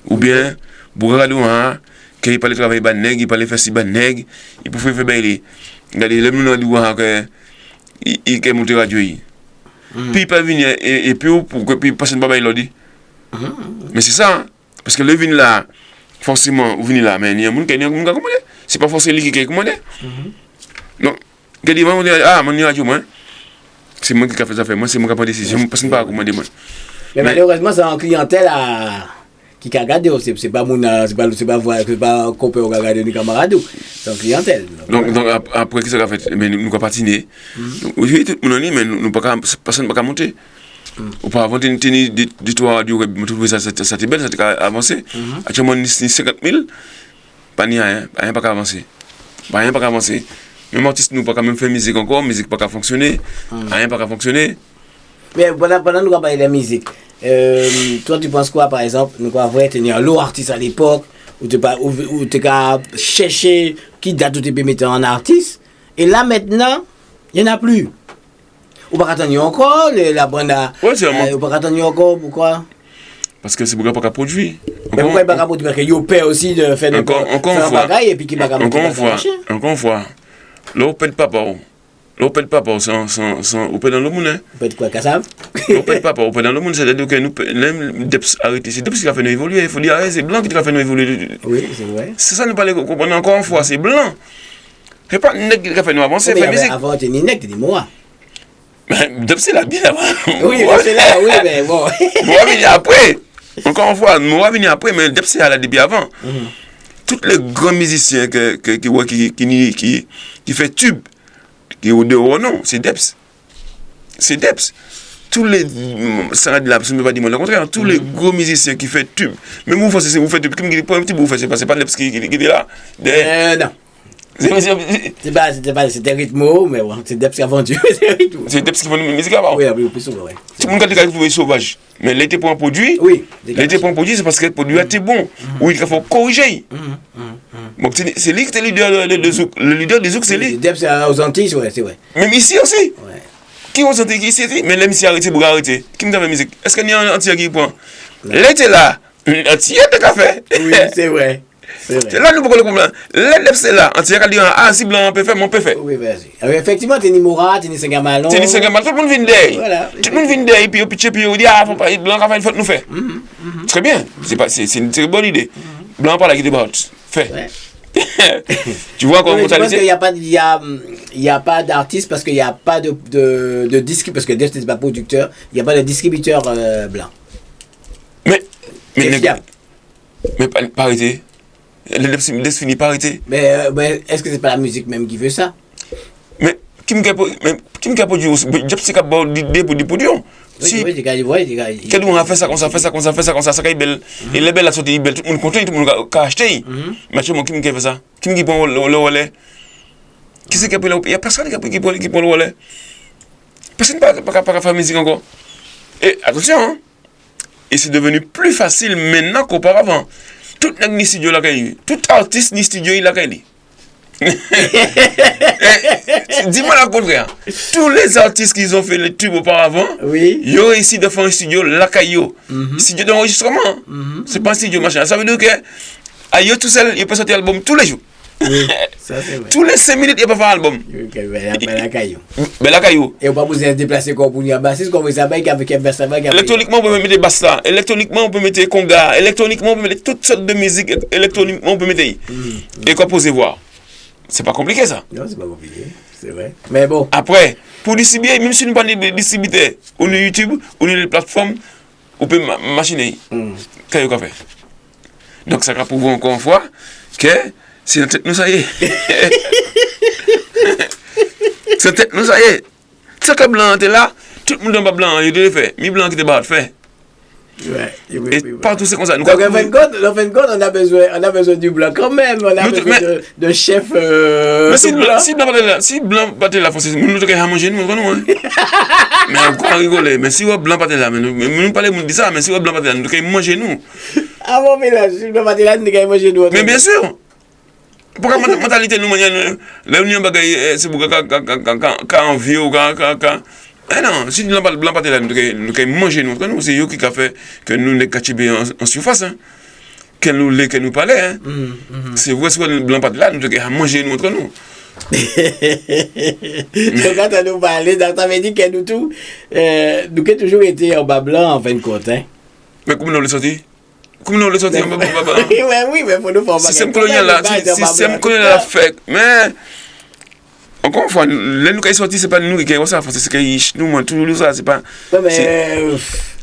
ou bien, Bourradouan, qu'il peut travailler ban nèg, il peut faire si ban nèg, il peut faire belle. Regardez, le monde douan que il peut monter radio. Puis il peut venir et puis pour que puis personne pas il dit. Mais c'est ça, hein? Parce que le vin là, forcément, vous venez là, mais il y a monde qui commander. C'est pas forcément lui qui commande. Donc, que dit moi mon radio moi. C'est moi qui a fait ça fait moi, c'est moi qui a pris décision, personne pas commander moi. Mais malheureusement, c'est en clientèle qui a regardé, c'est pas copain qui a regardé nos camarades, c'est en clientèle. Donc après, qu'est-ce qu'on a fait? Mais nous avons patiné. Aujourd'hui, tout le monde dit, mais personne ne peut monter. Auparavant, tu tenais des toits radio, ça c'était belle, ça a avancé. Actuellement, on a 50 000, pas rien pas avancer. Rien pas avancer. Même artiste, nous ne pouvons pas même faire musique encore, musique pas fonctionner, rien pas fonctionner. Mais pendant que nous parlons de la musique, toi tu penses quoi par exemple, nous avons tenir l'eau artiste à l'époque, où tu as cherché qui date où tu peux mettre en artiste, et là maintenant, il n'y en a plus. Ou pas attendre encore, la bande à. Ou pas attendre encore, pourquoi? Parce que c'est beaucoup pas produire. Mais pourquoi il n'y a pas produire? Parce qu'il y a peur aussi de faire un bagage et puis qu'il n'y a pas encore une fois, l'eau pète pas. L'eau pète pas sans on pète dans le monde. Pète quoi, Kassav? L'eau pète pas, on pète dans le monde, c'est-à-dire que nous Deps arrêter. C'est Deps qui a fait nous évoluer. Il faut dire, c'est blanc qui a fait nous évoluer. Oui, c'est vrai. C'est ça, nous parlons encore une fois, c'est blanc. C'est pas Nec qui a fait nous avancer. Avant, tu es Nec, tu es moi. Deps c'est là bien avant. Oui, c'est là, oui, mais bon. Moi, venir après. Encore une fois, moi, venir après, mais Deps c'est là depuis avant. Tous les grands musiciens qui fait tube, qui au dehors, non, c'est Deps. C'est Deps. Tous les. Ça ne veut pas dire le contraire. Tous les gros musiciens qui font tube. Même vous faites tube. Qui me dit pas un petit bout, c'est pas Deps qui est là. Non. C'était rythmo, mais bon, c'est Deps qui a vendu. C'est Deps qui vend la musique avant. Oui, plus souvent, oui. Tout le monde a trouvé sauvage. Mais l'été pour un produit, l'été pour un produit, c'est parce que le produit était bon. Ou il faut corriger. Donc c'est lui qui est le leader de Zouk. Le leader de Zouk, c'est lui. Deps aux Antilles, c'est vrai. Même ici aussi. Qui ont senti qui ici? Mais là, ici, arrêté pour arrêter. Qui me donne la musique? Est-ce qu'il y a un entier qui prend? L'été là, un entier de café. Oui, c'est vrai. C'est là nous pourquoi le problème. L'élève c'est là. Entier à dire ah si blanc on peut faire, mon peut faire. Oui, vas-y. Alors, effectivement, t'es ni Moura, t'es ni Sengamalon. C'est ni Sengamalon, tout le monde vient derrière. Voilà. Tout le monde vient derrière et puis au pitch puis on dit ah faut pas blanc il faut nous faire. Très bien. C'est une très bonne idée. Blanc pas la guide about. Fait. Ouais. Tu vois comment je pense mentalité. qu'il n'y a pas d'artiste parce qu'il n'y a pas de disque, parce que Def n'est pas producteur, il n'y a pas de distributeur blanc. Mais fiable. mais parité. Laisse finir parité. Mais est-ce que c'est pas la musique même qui veut ça? Mais qui me produit aussi job c'est capable d'idée pour du produit. Si quelqu'un a fait ça comme ça ça est belle et les belles la sortie belle tout le monde content tout le monde a acheté. Mais qui me fait ça? Qui me prend le relais? Qui c'est qui prend il y a personne qui prend le relais. Personne pas faire musique encore. Et attention hein. Et c'est devenu plus facile maintenant qu'auparavant. Tout ni studio la caille, tout artiste ni studio il la caille. Dis-moi le contraire. Tous les artistes qui ont fait les tubes auparavant, oui. Ils ont réussi de faire un studio la caillou. Studio d'enregistrement. C'est pas un studio machin. Ça veut dire que ailleurs tout seul, il peut sortir l'album tous les jours. Oui, ça c'est vrai. Tous les 5 minutes, il peut faire un album. La caillou. Mais la caillou. Et on va vous déplacer comme pour une bassiste, comme vous avez avec un bassiste. Électroniquement, on peut mettre basta. Électroniquement, on peut mettre conga. Électroniquement, on peut mettre toutes sortes de musique. Électroniquement, on peut mettre. Et composer voir. C'est pas compliqué ça. Non, c'est pas compliqué. C'est vrai. Mais bon. Après, pour distribuer, même si nous parlons de distributeur, ou de YouTube, ou de plateforme, on peut machiner. Qu'est-ce qu'on fait? Donc, ça va prouver encore une fois que c'est notre tête, nous, ça y est. C'est notre tête, nous, ça y est. Ça que blanc est là, tout le monde n'est pas blanc, il doit le faire. Mais blanc qui est bas, fait. Ouais, et partout c'est comme ça. Donc en fin de compte, on a besoin du blanc quand même. On a besoin de chef. Mais si blanc pas là, nous devons manger nous. Mais encore rigoler. Mais si blanc pas là, nous parlons de ça, mais si blanc pas là, nous devons manger nous. Ah bon, mais là, si blanc pas là, nous devons manger nous. Mais bien sûr. Pourquoi mentalité nous la union bagaille c'est pour quand envie ou quand eh non, si nous blanc pas là, nous devons manger nous. C'est eux qui a fait que nous les cachibé en surface. Que nous parlons. C'est vrai, si le blanc pas là, nous devons manger nous entre nous. Donc quand nous parlons, ça veut dire que nous tous, nous avons toujours été en bas blanc en fin de compte. Mais comment nous le sorti? Comment nous le sorti? Oui, mais il faut nous faire un système colonial là, système colonial là fait. Mais encore une fois, les nous qui sont sortis, c'est pas nous qui avons ça, c'est que nous, tout ça, c'est pas.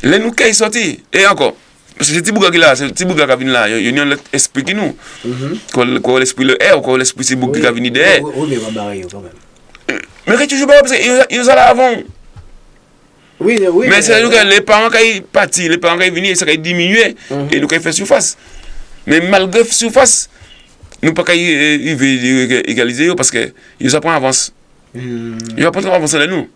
Les nous qui sont sortis, et encore. Parce que c'est Tibouga qui est là, c'est Tibouga qui vient là, il y a un esprit qui nous. Quand l'esprit le est, ou quand l'esprit c'est Tibouga qui vient derrière. Oui, mais on va barrer quand même. Mais quand tu joues pas, parce qu'ils sont là avant. Oui. Mais c'est que les parents qui sont partis, les parents qui sont venus, ça a diminué, et nous qui fait surface. Mais malgré surface, nous ne pouvons pas égaliser parce qu'ils apprennent avance. Ils apprennent avance de nous.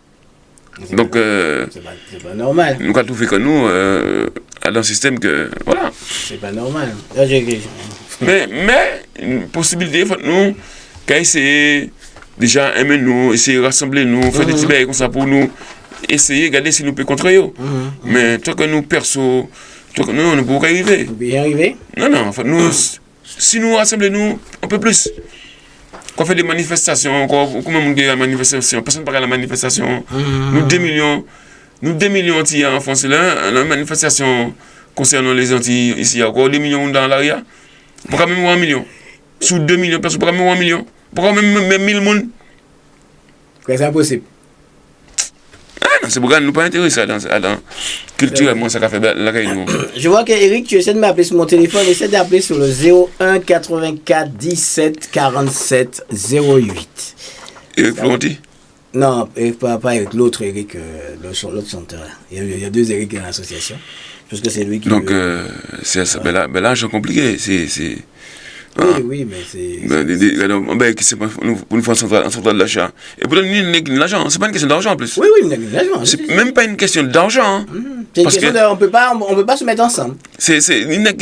Donc, c'est pas normal. Nous avons tout fait que nous, dans le système que. Voilà. C'est pas normal. Mais, une possibilité, il faut nous, essayer déjà aimer nous, essayer de rassembler nous, faire des petits bails comme ça pour nous, essayer de regarder si nous pouvons contrôler. Mais tant que nous, perso, nous ne pouvons pas arriver. Vous pouvez y arriver? Non, nous, si nous rassemblons nous, un peu plus. Quand on fait des manifestations, comment on dit la manifestation? Personne ne parle de la manifestation. Nous 2 millions en France, là, la manifestation concernant les Antilles ici, encore 2 millions dans l'arrière. Pourquoi même 1 million? Sous 2 millions, pourquoi même 1 million? Pourquoi même 1000 personnes? C'est impossible. Ah non, c'est pourquoi nous pas intéressés dans culturellement ça fait la caille nous. Je vois que Eric, tu essaies de m'appeler sur mon téléphone, essaie d'appeler sur le 01 84 17 47 08. Eric Florenti? Non, pas avec l'autre Eric, l'autre chanteur. Il y a 2 Eric dans l'association. Parce que c'est lui qui. Donc, c'est ça. Ben là, c'est compliqué. Oui, mais c'est. Qui c'est pour nous faire un central d'achat. Et pour nous, l'argent, c'est pas une question d'argent en plus. Oui, l'argent. C'est même pas une question d'argent. C'est une question on peut pas se mettre ensemble. C'est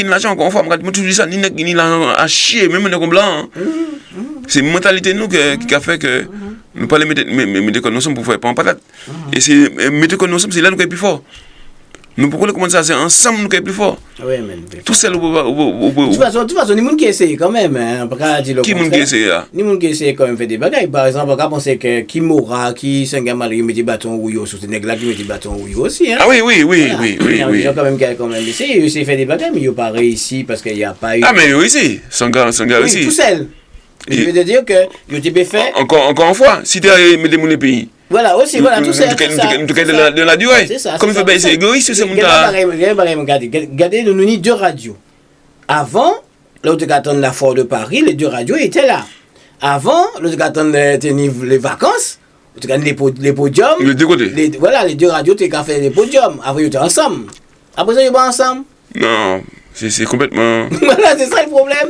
l'argent, encore une fois, moi je dis ça, ni l'argent à chier, même dans le blanc. C'est une mentalité nous qui a fait que nous pas les mettre que nous sommes pour faire pas en patate. Et c'est mettre que nous sommes, c'est là nous qui est plus fort. Mais pourquoi comment ça, c'est ensemble nous qui est plus fort. Oui, mais. Tout seul, De toute façon, ni monde qui essaye quand même. Hein, pas dire le qui monde qui essaye là? Ni monde qui essaye quand même faire des bagailles. Par exemple, on va penser que Kimura, qui c'est un gars malgré met des bâtons rouillés, sur ces nègres-là qui met des bâtons rouillés aussi. Hein. Ah oui. Il y a des gens quand même qui ont essayé. Ils essaient de faire des bagailles, mais ils n'ont pas réussi parce qu'il n'y a pas eu. Ah, mais oui, si. Sanga aussi. Oui, tout seul. Je veux te dire que ils ont fait. Encore une fois, si tu as mis les pays. Voilà, aussi, voilà, tout ça. De la durée. C'est ça. Comme il fait, c'est égoïste, c'est mon gars. Regardez, nous avons deux radios. Avant, l'autre attend la foire de Paris, les deux radios étaient là. Avant, l'autre attend les vacances, les podiums. Les deux côtés. Voilà, les deux radios, tu as fait les podiums. Avant, ils étaient ensemble. Après ça, ils sont ensemble. Non, c'est complètement. Voilà, c'est ça le problème.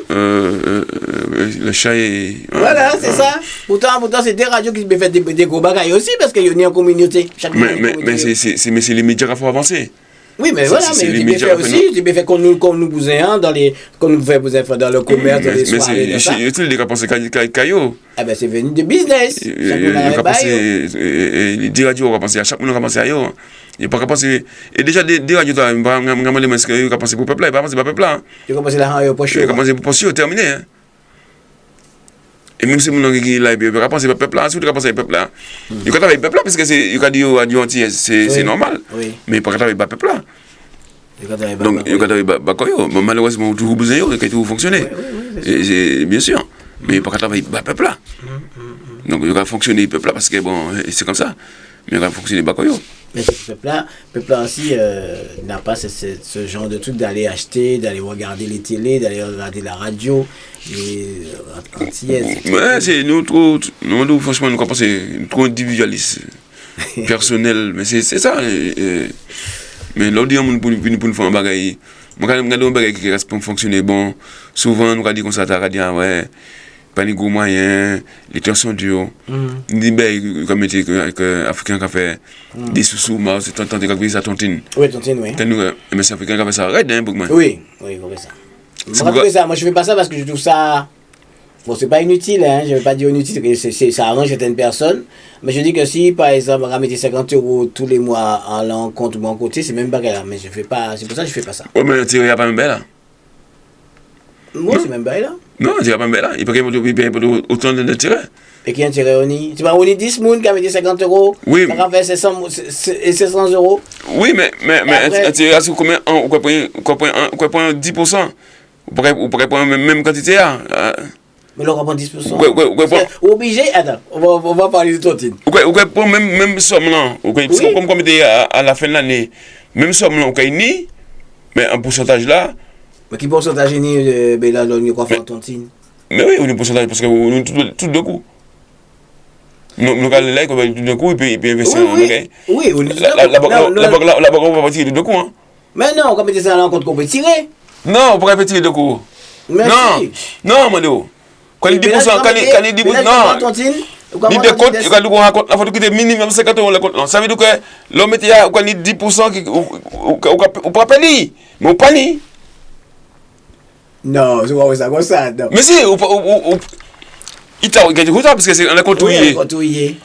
Le chat est. Voilà, c'est ça. Pourtant, c'est des radios qui me font des gros bagailles aussi parce qu'il y a une communauté. Mais c'est les médias qu'il faut avancer. Oui, mais voilà, mais tu peux faire aussi, tu peux faire comme nous bousin comme nous faisons dans le commerce, dans les soirées. Mais c'est utile de penser caillou. Ah ben c'est venu de business. Les 10 radios, on va penser à chaque monde, on va penser à eux. Il pas penser. Et déjà, des radios, on va penser pour le peuple, il va penser pour le peuple. Tu vas penser là, pour il va penser pour le terminé. Et même si mon nom est là, il va penser pour le peuple, surtout il va penser pour le peuple. Il va travailler pour le peuple parce que c'est radio entier, c'est normal. Mais il va travailler pour le peuple. Donc, il va travailler pour le peuple. Malheureusement, tout le besoin, il tout fonctionner. Bien sûr. Mais il va travailler pour le peuple. Donc, il va fonctionner le peuple parce que bon, c'est comme ça. Mais il va fonctionner pour le peuple. Mais ce peuple-là aussi n'a pas ce genre de truc d'aller acheter, d'aller regarder les télés, d'aller regarder la radio, les antillaises. Ouais, c'est nous, franchement, nous pensons trop individualiste, personnel, mais c'est ça. Mais l'autre, on peut nous faire un bagage. Quand on regarde un bagage qui reste pour fonctionner, bon, souvent, nous dit qu'on s'attend ouais. Pas les gros moyens, les temps sont durs. Ni ben comme métier que africain qui fait des sous c'est tant que ça tontine. Oui, tontine, oui. Mais c'est africain qui fait ça arrête pour moi. Oui, il faut faire ça. Moi je fais pas ça parce que je trouve ça bon, c'est pas inutile hein, je vais pas dire inutile que ça arrange certaines personnes, mais je dis que si par exemple on va mettre 50 € tous les mois en l'encontre ou mon côté, c'est même pas là, mais je fais pas, c'est pour ça que je fais pas ça. Ouais, mais il n'y a pas même belle là. Moi, c'est même pas là. Non, il n'y a pas même là. Il peut y avoir autant d'intérêt. Et qui a intérêt on y? Tu vas on y 10 personnes qui avaient 50 €. Oui. Ça va faire 700 €. Oui, mais intérêt sur combien? On peut prendre 10%. On pourrait prendre même quantité. Mais là, on va prendre 10%. Obligé, attends, on va parler de tontine. On peut prendre même somme là. Comme à la fin de l'année, même somme là, on peut ni, mais un pourcentage là. Mais qui pourcentage ni là, on va faire tontine? Mais oui, on est pourcentage parce que nous tout de coup. Nous allons là, tout de coup, et puis investir. Oui, on est la banque, on va pas tirer de coup. Mais non, comme tu dis ça, on compte qu'on peut tirer. Non, on pourrait pas tirer de coup. Non, Mando. Quand il dit 10%, quand il dit non. Il décompte, il raconte la photo qui est minimum 50 € le compte. Ça veut dire que l'homme était là, quand il dit 10%, on peut pas payer. Mais on paye. Non, je vois ça comme ça. Mais si, il t'a regardé comme ça parce que c'est un contouillé.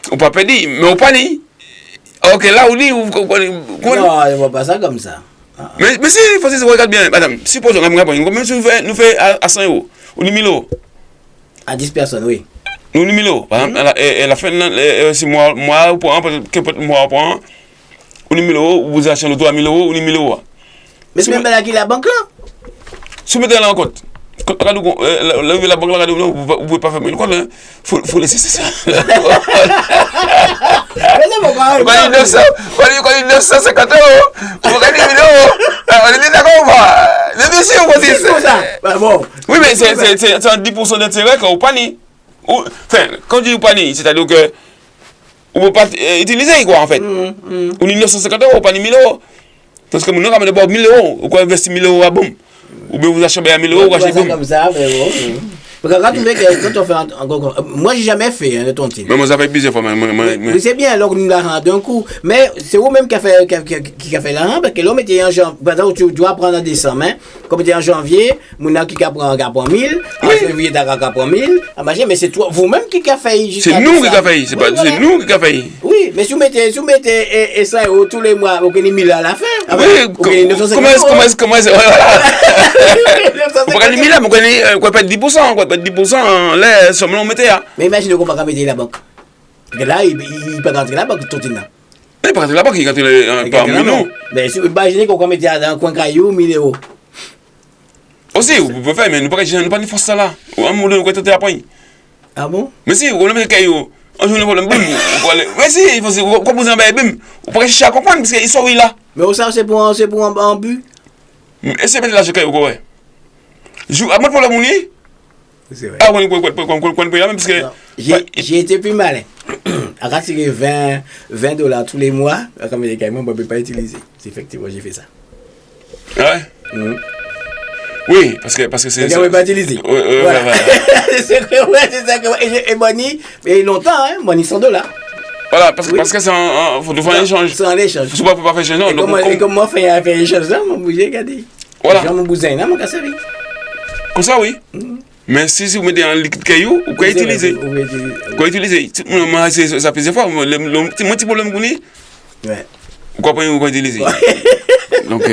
On peut pas dire, mais on paye. Ok, là, on dit. Non, je vois pas ça comme ça. Mais si, il faut que vous regardez bien. Madame, supposons qu'on même si nous fait à 100 €, ou 1000 €. À 10 personnes, oui. Nous, 1000 €. Par exemple, elle a fait, si moi, ou pour un, peut-être moi, pour un, ou 1000 €, vous achetez l'auto à 1000 € ou 1000 €. Mais c'est même là qui la banque là. Soumettez là en compte. La banque là, vous ne pouvez pas faire le compte, il faut laisser ça. Mais non, pourquoi? Quand il dit 950 €, vous gagnez 1000 €. On est d'accord ou pas? C'est comme ça. Bon. Oui, mais c'est un 10% d'intérêt quand vous paniez. Enfin, quand je dis panier, c'est-à-dire que vous ne pouvez pas utiliser quoi en fait. On est 950 €, vous paniez 1000 €. Parce que nous avons d'abord 1000 €, vous pouvez investir 1000 € à boum. Ou bien vous achetez à 1000 €, vous achetez boum. Comme ça, mais bon. Parce que quand on fait encore. Moi, j'ai jamais fait de tontine. Mais moi, ça fait plusieurs fois. Mais c'est bien, alors nous l'avons d'un coup. Mais c'est vous-même qui a fait l'argent, parce que l'homme était en janvier. Par exemple, tu dois prendre en décembre. Comme tu es en janvier, mon qui a pris 1000, en février, tu as pris 1000, mais c'est toi, vous-même qui a fait. C'est nous qui a fait, c'est pas nous qui a fait. Oui, oui, mais si vous mettez et ça tous les mois, vous gagnez 1000 à la fin. Oui, comment est-ce voilà. Vous gagnez 1000 là, vous gagnez quoi pas 10%, quoi pas 10%, là, seulement on mettait là. Mais imaginez qu'on va mettre la banque. Là, il peut rentrer la banque tout le temps. Il peut rentrer la banque, il rentre par million. Mais si vous imaginez qu'on va mettre dans un coin caillou, 1000 €. Aussi, vous pouvez faire, mais nous pas force ça là. On va nous tenter après. Ah bon? Mais si, vous mettez caillou, un jour, vous bim, mais si, il faut que vous en bim, vous pouvez chercher à comprendre, parce qu'ils sont là. Mais ça, c'est pour un but. Et c'est mettre là, je caillou, ouais. À moi, pour la mouni? C'est vrai. Ah, oui, parce que. J'ai été plus malin. À retirer 20 $ tous les mois, comme les cailloux, on ne peut pas utiliser. Effectivement, j'ai fait ça. Ouais. Oui, parce que c'est. On ne peut pas utiliser. Voilà. C'est ça. Et Bonnie, mais longtemps, hein, Bonnie $100. Voilà, parce que c'est un. Faut faire un échange. C'est un échange. Faut pas faire échange, non. Et comme moi, faire un échange là, mon bouger, regardez. Voilà. J'ai mon bousin là, mon casserie. Comme ça, oui. Mais si vous mettez un liquide caillou, vous pouvez utiliser. Vous pouvez utiliser. Ça fait des fois, moi, petit problème, vous dites. Ouais. Vous pouvez utiliser. Donc,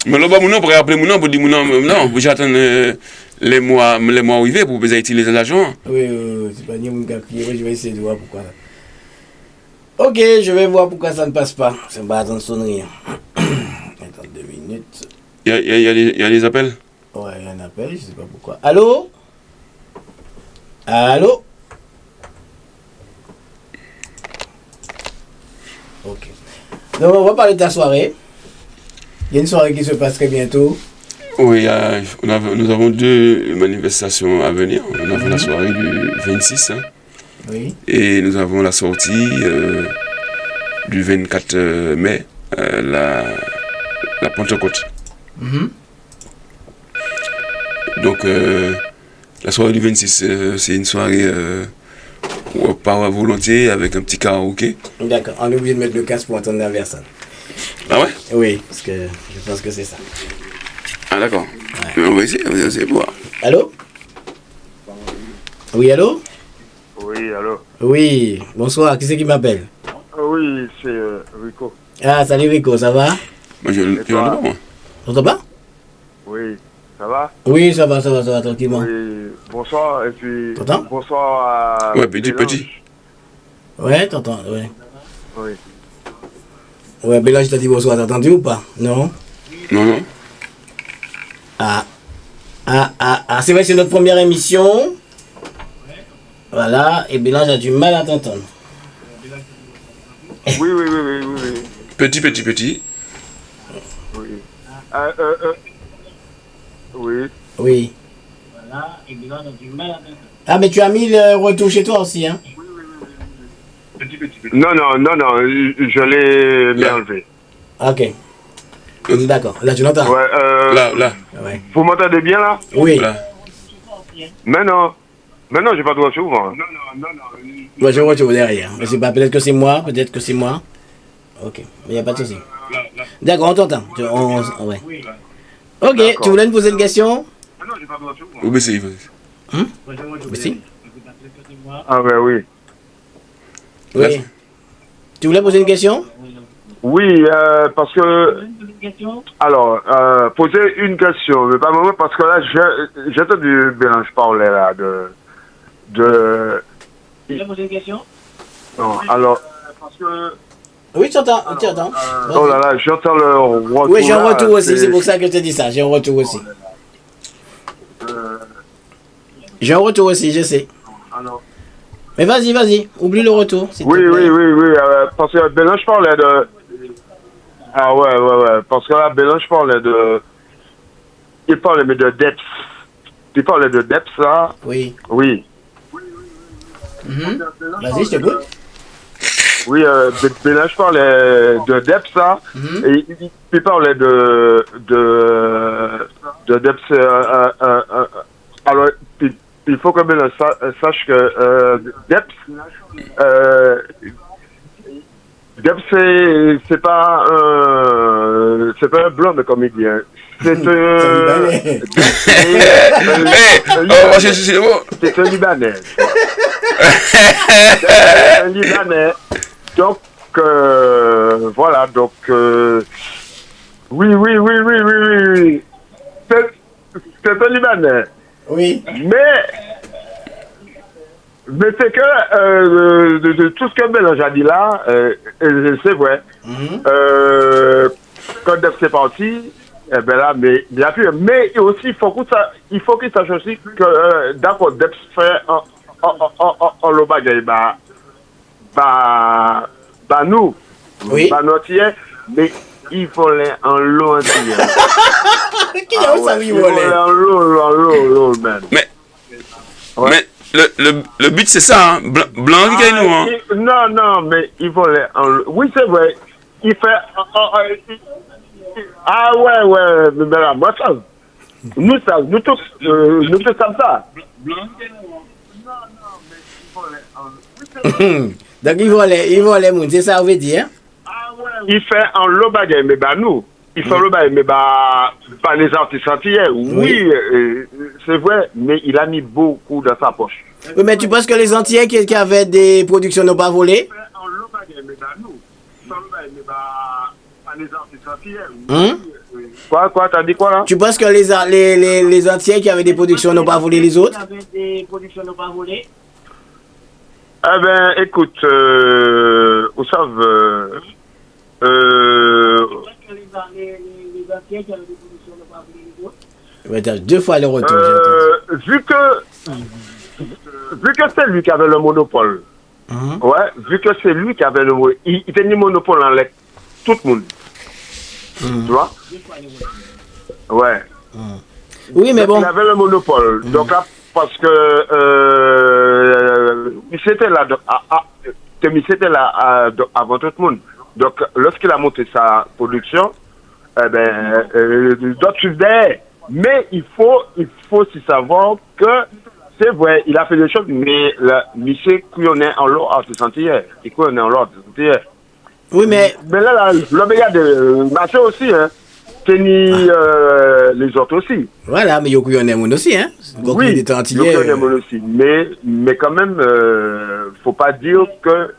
mais là, on pourrait appeler mon nom pour dire non, j'attends les mois arrivés pour utiliser l'argent. Oui, c'est pas ni mon gars qui je vais essayer de voir pourquoi. Ok, je vais voir pourquoi ça ne passe pas. Ça va attendre sonnerie. Attends 2 minutes. Il y a des appels? Ouais, il y a un appel, je sais pas pourquoi. Allô? Allô? Ok. Donc, on va parler de ta soirée. Il y a une soirée qui se passe très bientôt. Oui, nous avons 2 manifestations à venir. On avons la soirée du 26. Hein. Oui. Et nous avons la sortie du 24 mai, la Pentecôte. Donc, la soirée du 26, c'est une soirée par volonté avec un petit karaoké. D'accord, on est obligé de mettre le casque pour entendre la personne. Ah ouais? Oui, parce que je pense que c'est ça. Ah d'accord. Ouais. On va essayer de voir. Allô? Oui, allô? Oui, allô? Oui, bonsoir, qui c'est qui m'appelle? Oui, c'est Rico. Ah, salut Rico, ça va? Moi, je l'entends pas, moi. T'entends pas? Oui, ça va? Oui, ça va, tranquillement. Oui, bonsoir, et puis... T'entends? Bonsoir à... Ouais, petit. Ouais, t'entends, ouais. Oui. Ouais, Bélange t'a dit bonsoir, t'as entendu ou pas? Non? Non. Ah, c'est vrai que c'est notre première émission. Voilà, et Bélange a du mal à t'entendre. Oui. Petit. Oui. Oui. Oui. Voilà, et Bélange a du mal à t'entendre. Ah, mais tu as mis le retour chez toi aussi, hein? Oui. Petit. Non, je l'ai mis enlevé. Ok. D'accord, là tu l'entends? Ouais, là. Ouais. Vous m'entendez bien là? Oui. Là. Mais non, j'ai pas de voix souvent. Non. Moi je retrouve derrière. Mais c'est pas, peut-être que c'est moi. Ok, mais il n'y a pas de souci. D'accord, on t'entend. Ouais. Ok, d'accord. Tu voulais me poser une question? Non, j'ai pas de voix souvent. Ou baissez. Bessie? Ah ben oui. Oui. Tu voulais poser une question? Oui, parce que... Alors, poser une question, mais pas moi, parce que là, j'ai entendu Bélange parler là de... Tu voulais poser une question? Non, alors... Parce que... Oui, tu entends. Oh là là, j'entends le retour. Oui, j'ai un retour aussi, c'est pour ça que je te dis ça, j'ai un retour aussi. J'ai un retour aussi, je sais. Alors... Mais vas-y, oublie le retour. Oui, parce que Bélange parlait de... Ah ouais, parce que là, Bélange parlait de... Il parlait de DEPS. Il parlait de DEPS, là. Oui. Oui. Vas-y, je t'écoute. Oui, Bélange parlait de DEPS, là. Et il parlait de DEPS... alors, il faut que Bélange sache que DEPS... DEPS, c'est pas un blanc de comédien. C'est c'est un Libanais. Un Libanais Donc, voilà, donc, oui. C'est un Libanais. Oui. Mais c'est que de tout ce que Mélange a dit là, c'est vrai. Quand Def c'est parti, eh ben là, mais aussi il faut qu'il sache aussi que d'accord, Def fait en le bagage, nous, oui. nous entier, mais il faut les en l'eau entier. Qui a ça oui en l'eau, man. Mais le but c'est ça, hein? Blanc qui gagne nous, hein? Non, mais il faut les en l'eau. Oui, c'est vrai. Il fait. Ouais, mais là, moi, ça. Nous tous comme ça. Blanc qui gagne nous, non, mais il faut les en l'eau. Donc ils vont les monter, ça veut dire? Il fait en l'eau bagaille, mais nous. Il fait le bail, mais pas les artistes entiers. Oui, c'est vrai, mais il a mis beaucoup dans sa poche. Oui, mais tu penses que les Antillais qui avaient des productions n'ont pas volé? En l'eau bagaille, mais nous. Il fait le bail, mais pas les artistes entiers. Quoi, t'as dit quoi là? Tu penses que les Antillais qui avaient des productions n'ont pas volé les autres? Eh ben, écoute, vous savez, les Antillais qui avaient des productions n'ont pas volé les autres? Ouais, t'as 2 fois le retour. Vu que c'est lui qui avait le monopole, vu que c'est lui qui avait le monopole, il tenait le monopole en l'air, tout le monde. Tu vois? Ouais. Oui, mais bon. Il avait le monopole. Donc là, parce que c'était là, avant tout le monde. Donc, lorsqu'il a monté sa production, d'autres suivaient. Mais il faut aussi savoir que c'est vrai, il a fait des choses, mais monsieur connaît en l'eau artiste entier. Il connaît en l'eau artiste entier. Oui, mais là, l'homme il y a des marchés aussi, hein. Les autres aussi. Voilà, mais il y a mon aussi, hein. Oui, il y a mon aussi. Mais quand même, faut pas dire que.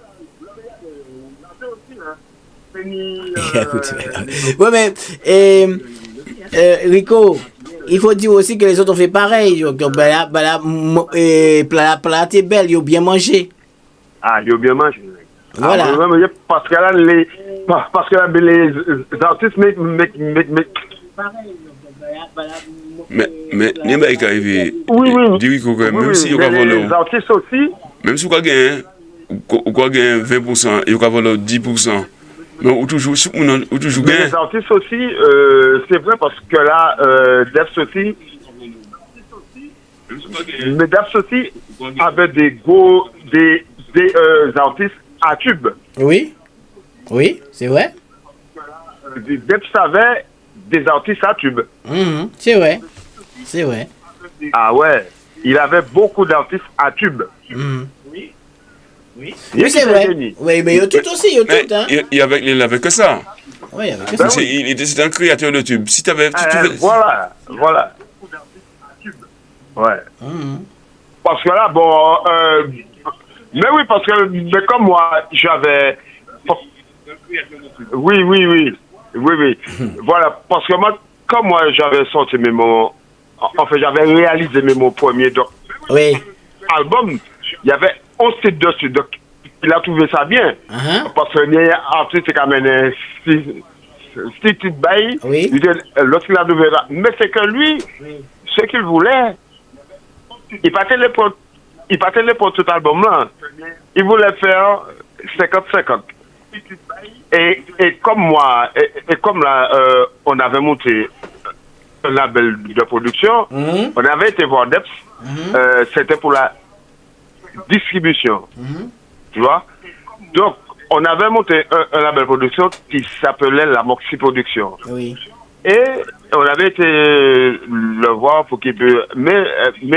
Ouais, mais Rico, il faut dire aussi que les autres ont fait pareil. La plate est belle, ils ont bien mangé. Ah, ils ont bien mangé. Voilà. Parce que là, les artistes mais n'y a pas qu'arrivé. Oui. Même si les artistes aussi. Même si vous gagnez 20%, il y a 10%. Mais ou toujours gagne. Les artistes aussi, c'est vrai parce que là, Def aussi. Mais Def aussi avait des artistes à tube. Oui, c'est vrai. Def savait des artistes à tube. C'est vrai. Ah ouais, il avait beaucoup d'artistes à tube. Oui, c'est vrai. Oui, mais il y a tout aussi, il y a tout. Il avait que ça. Oui, il y avait que ça. C'est un créateur de tube. Si tu avais. Voilà. Ouais. Parce que là, bon. Mais oui, parce que comme moi, j'avais. Oui. Voilà, parce que moi, comme moi, j'avais sorti mes mots. En fait, j'avais réalisé mes mots premiers. Donc, album, il y avait 11 titres dessus. Donc, il a trouvé ça bien. Parce que les artistes, c'est quand même 6 titres bail. Lorsqu'il a trouvé ça. Mais c'est que lui, ce qu'il voulait, il partait pour tout album là. Il voulait faire 50-50. Et comme moi, et comme là, on avait monté un label de production, on avait été voir Depps, c'était pour la distribution. Tu vois? Donc, on avait monté un label de production qui s'appelait la Moxie Production. Et on avait été le voir pour qu'il peut. Mais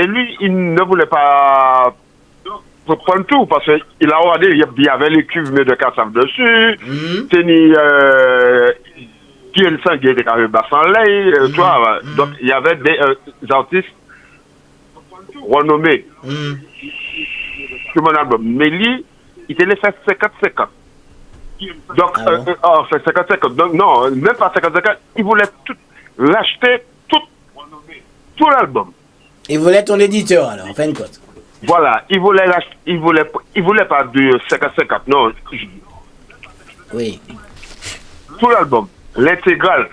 lui, il ne voulait pas prendre tout parce qu'il a regardé, il y avait les cuves de cassave dessus, qui est le sang qui était carré bassin lait, tu vois. Donc il y avait des artistes renommés sur mon album. Mais lui, il te les fait 50-50. Donc, enfin, 50-50. Donc, non, même pas 50-50. Il voulait racheter tout l'album. Il voulait ton éditeur, alors, en fin de compte. Voilà, il voulait pas de 50-50, non. Oui. Tout l'album, l'intégrale.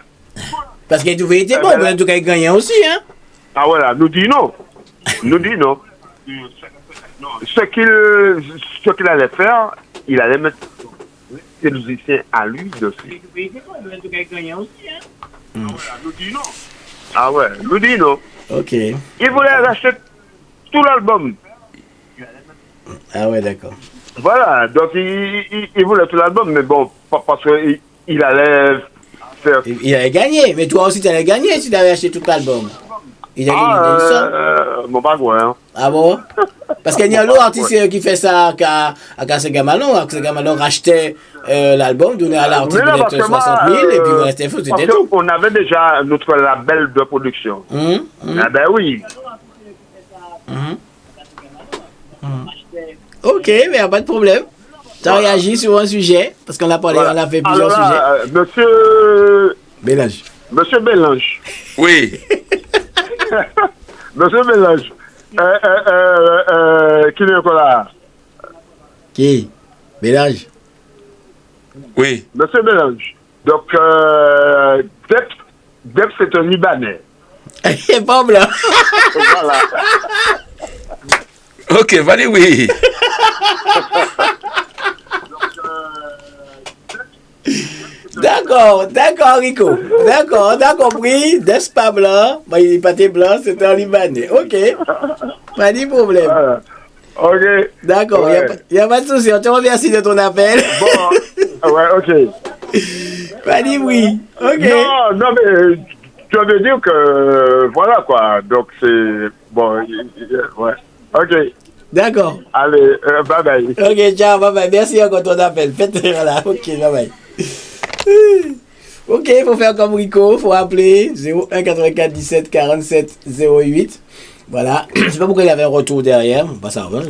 Parce qu'il était bon, mais en tout cas, il gagnait aussi, hein. Ah voilà, nous dit non. Nous dit non. Ce qu'il allait faire, il allait mettre les musiciens à lui dessus. Nous dit non. Ah ouais, nous dit non. Ok. Il voulait racheter tout l'album. Ah ouais, d'accord. Voilà, donc il voulait tout l'album, mais bon, parce qu'il allait faire... Il allait gagner, mais toi aussi tu allais gagner si tu avais acheté tout l'album. Il a gagné une somme. Bon, pas quoi, hein. Ah bon? Parce qu'il y a l'autre artiste qui fait ça à Kassegamalon. Kassegamalon rachetait l'album, donnait à l'artiste 60 000 et puis il restait fou, c'était tout. On avait déjà notre label de production. Ah ben oui. Ok, mais il n'y a pas de problème. Tu as réagi sur un sujet, parce qu'on a parlé, on a fait plusieurs sujets. Monsieur Bélange. Monsieur Bélange. Oui. Monsieur Bélange. Qui est encore là? Qui? Bélange. Oui. Monsieur Bélange. Donc, Depp, c'est un Libanais. Il est pas blanc. Voilà. Ok, allez, oui. D'accord, Rico. D'accord, on a compris. Depp pas blanc. Bah, il n'est pas blanc, c'est un Libanais. Ok. Pas de problème. Voilà. Ok. D'accord, il n'y a pas de souci. On te remercie de ton appel. Bon, ouais, ok. Pas de oui. Ok. Non, mais tu veux dire que voilà quoi. Donc c'est bon, ouais. Ok. D'accord. Allez, bye bye. Ok, ciao, bye bye. Merci encore de ton appel. Faites là. Ok, bye bye. Ok, il faut faire comme Rico, il faut appeler 01 84 17 47 08. Voilà. Je ne sais pas pourquoi il y avait un retour derrière. Pas ça, hein.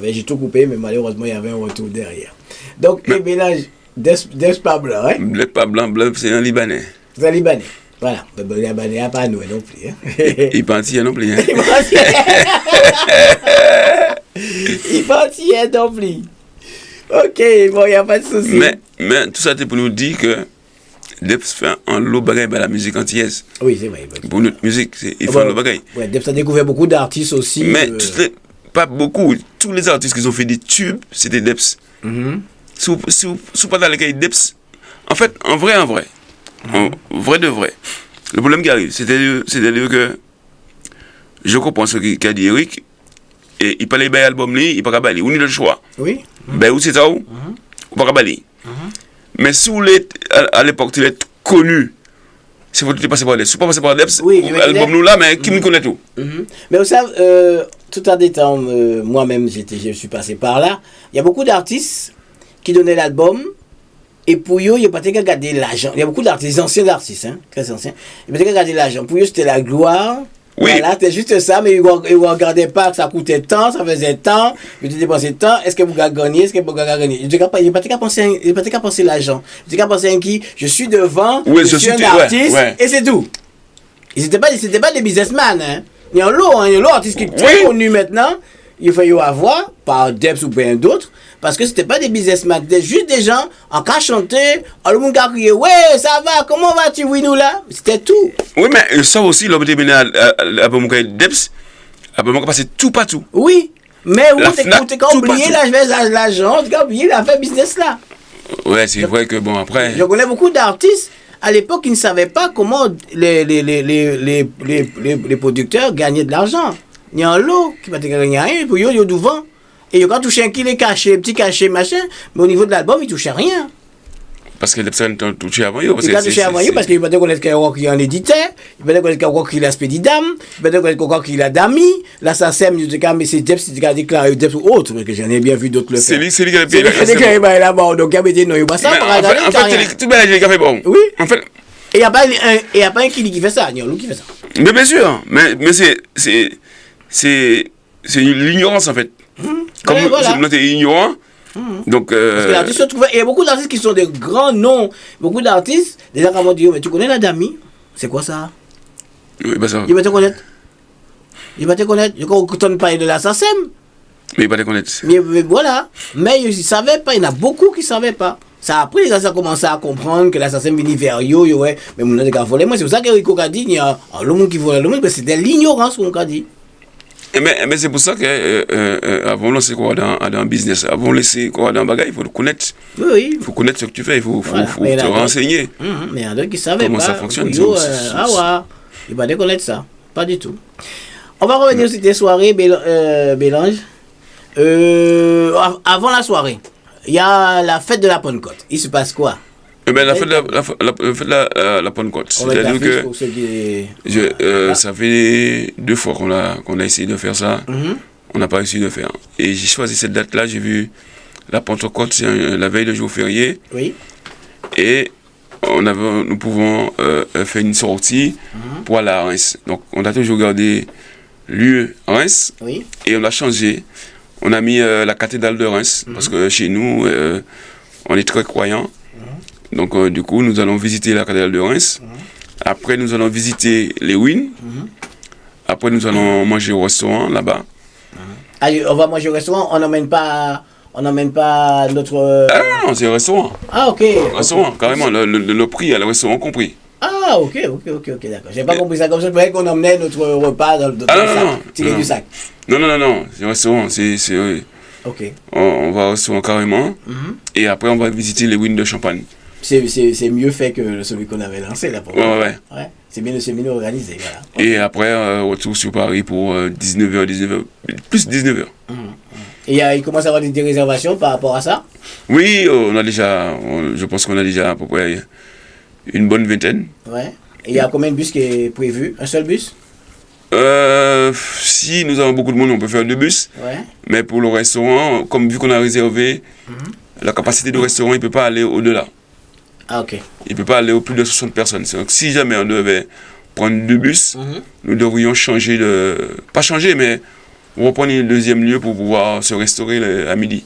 J'ai tout coupé, mais malheureusement, il y avait un retour derrière. Donc, les mélanges Depp pas blanc, hein? Depp pas blanc, c'est un Libanais. C'est un Libanais. Voilà. Le Libanais n'a pas nous non plus. Hein? Il partit non plus. Hein? Il partit non plus. Ok, bon, il n'y a pas de souci. Mais tout ça, c'est pour nous dire que Depp fait un lot bagaille par la musique antillaise. Oui, c'est vrai. Pour notre musique, il fait un lot bagaille. Ouais, Depp a découvert beaucoup d'artistes aussi. Mais pas beaucoup. Tous les artistes qui ont fait des tubes, c'était Depp. Sous pas dans lesquels Depp. En fait, en vrai, vrai de vrai. Le problème qui arrive, c'est-à-dire que je comprends ce qu'a dit Eric. Et il parlait d'un album, il pas capable. On a le choix. Oui. Ben, où c'est ça où? On pas capable. Mais si vous êtes à l'époque, tu êtes connu, si vous êtes passé par Depp, si vous pas passé par Depp, l'album nous là, mais qui me connaît tout? Mais vous savez, tout en détail, moi-même, je suis passé par là. Il y a beaucoup d'artistes qui donnaient l'album. Et pour eux, il n'y a pas de garder l'argent. Il y a beaucoup d'artistes, anciens artistes, hein, très anciens. Il n'y a pas de garder l'argent. Pour eux, c'était la gloire. Oui. Voilà, c'était juste ça, mais ils ne regardaient pas que ça coûtait tant, ça faisait tant, ils dépensaient tant, est-ce que vous avez gagné, est-ce que vous avez gagné. Il n'y a pas qu'à penser l'argent. Il n'y a qu'à penser à qui, je suis devant, je suis un artiste, et c'est tout. Ils n'étaient pas des businessmen. Hein. Il y a un lot d'artistes qui sont très connus maintenant, il faut y avoir, par Depp ou bien d'autres, parce que c'était pas des businessmen, c'était juste des gens en cas chanter, le monde a crié, ouais, ça va, comment vas-tu, oui, nous là? C'était tout. Oui, mais ça aussi, l'homme était mené à Deps, après moi, passer tout partout. Oui, mais où t'es qu'à oublier l'argent, t'es qu'à oublier l'affaire business là. Ouais, c'est vrai que bon, après. Je connais beaucoup d'artistes, à l'époque, ils ne savaient pas comment les producteurs gagnaient de l'argent. Il y a un lot qui va te gagner rien, pour eux, ils ont du vent. Et quand touché un qui est caché, petit caché, machin, mais au niveau de l'album, il ne touchait rien. Parce que les personnes ont touché avant eux. Il a touché avant eux parce qu'il va dire qu'on est un éditeur, il va dire qu'on est un Spédidam, il va dire qu'on est un Dami, là ça sème, mais c'est Depp, c'est déclaré Depp ou autre, parce que j'en ai bien vu d'autres le faire. C'est lui qui a déclaré. C'est lui qui a déclaré là-bas, donc il a dit non, il va ça, en fait, tout le monde a fait bon. Oui. En fait. Et il n'y a pas un qui fait ça, il y a un qui fait ça. Mais bien sûr, mais c'est l'ignorance en fait. Comme voilà. nous sommes ignorants, Donc, parce que l'artiste se trouve, il y a beaucoup d'artistes qui sont des grands noms. Beaucoup d'artistes, des gens qui vont dire, mais tu connais la Dami? C'est quoi ça? Oui, bah ça. Il va te connaître. Je ne parle pas de la SACEM. Mais il va te connaître. Mais voilà. Mais ils ne savaient pas. Il y en a beaucoup qui ne savaient pas. Ça après, les gens ont commencé à comprendre que la SACEM venait vers eux. Ouais. Mais mon nom volé. Moi, c'est pour ça qu'Erico a dit, il y a le monde qui vole le monde. C'est de l'ignorance qu'on a dit. Mais c'est pour ça qu'avant de lancer quoi dans un business, avant de laisser quoi dans un bagage, il faut le connaître. Oui. Il faut connaître ce que tu fais, il faut te renseigner. Mais il y en a qui ne savaient comment pas. Ça fonctionne. Il va déconnaître ça. Pas du tout. On va revenir sur tes soirées, Bélange. Avant la soirée, il y a la fête de la Pentecôte. Il se passe quoi? La fête de la Pentecôte. C'est-à-dire que ça fait 2 fois qu'on a essayé de faire ça. On n'a pas réussi de faire. Et j'ai choisi cette date-là, j'ai vu la Pentecôte, c'est la veille de jour férié. Oui. Et nous pouvons faire une sortie pour aller à Reims. Donc on a toujours gardé lieu Reims. Oui. Et on a changé. On a mis la cathédrale de Reims. Parce que chez nous, on est très croyants. Donc du coup, nous allons visiter la cathédrale de Reims. Après, nous allons visiter les ruines. Après, nous allons manger au restaurant là-bas. Allez, on va manger au restaurant, on n'emmène pas notre... Ah non, c'est un restaurant. Ah, ok. Restaurant, carrément, le prix à le restaurant compris. Ah, ok, d'accord. J'ai pas compris ça comme ça. Je croyais qu'on emmenait notre repas dans le sac, tiré du sac. Non, c'est un restaurant, Ok. On va au restaurant carrément, et après on va visiter les ruines de Champagne. C'est mieux fait que celui qu'on avait lancé là pour Ouais. C'est mieux organisé, voilà. Et après, retour sur Paris pour 19h, plus 19h. Et il commence à y avoir des réservations par rapport à ça? Oui, je pense qu'on a déjà à peu près une bonne vingtaine. Ouais. Et il y a combien de bus qui est prévu? Un seul bus? Si nous avons beaucoup de monde, on peut faire 2 bus. Ouais. Mais pour le restaurant, comme vu qu'on a réservé, la capacité du restaurant, il ne peut pas aller au-delà. Ah, ok. Il ne peut pas aller au plus de 60 personnes. Donc si jamais on devait prendre 2 bus, nous devrions changer pas changer, mais reprendre un deuxième lieu pour pouvoir se restaurer à midi.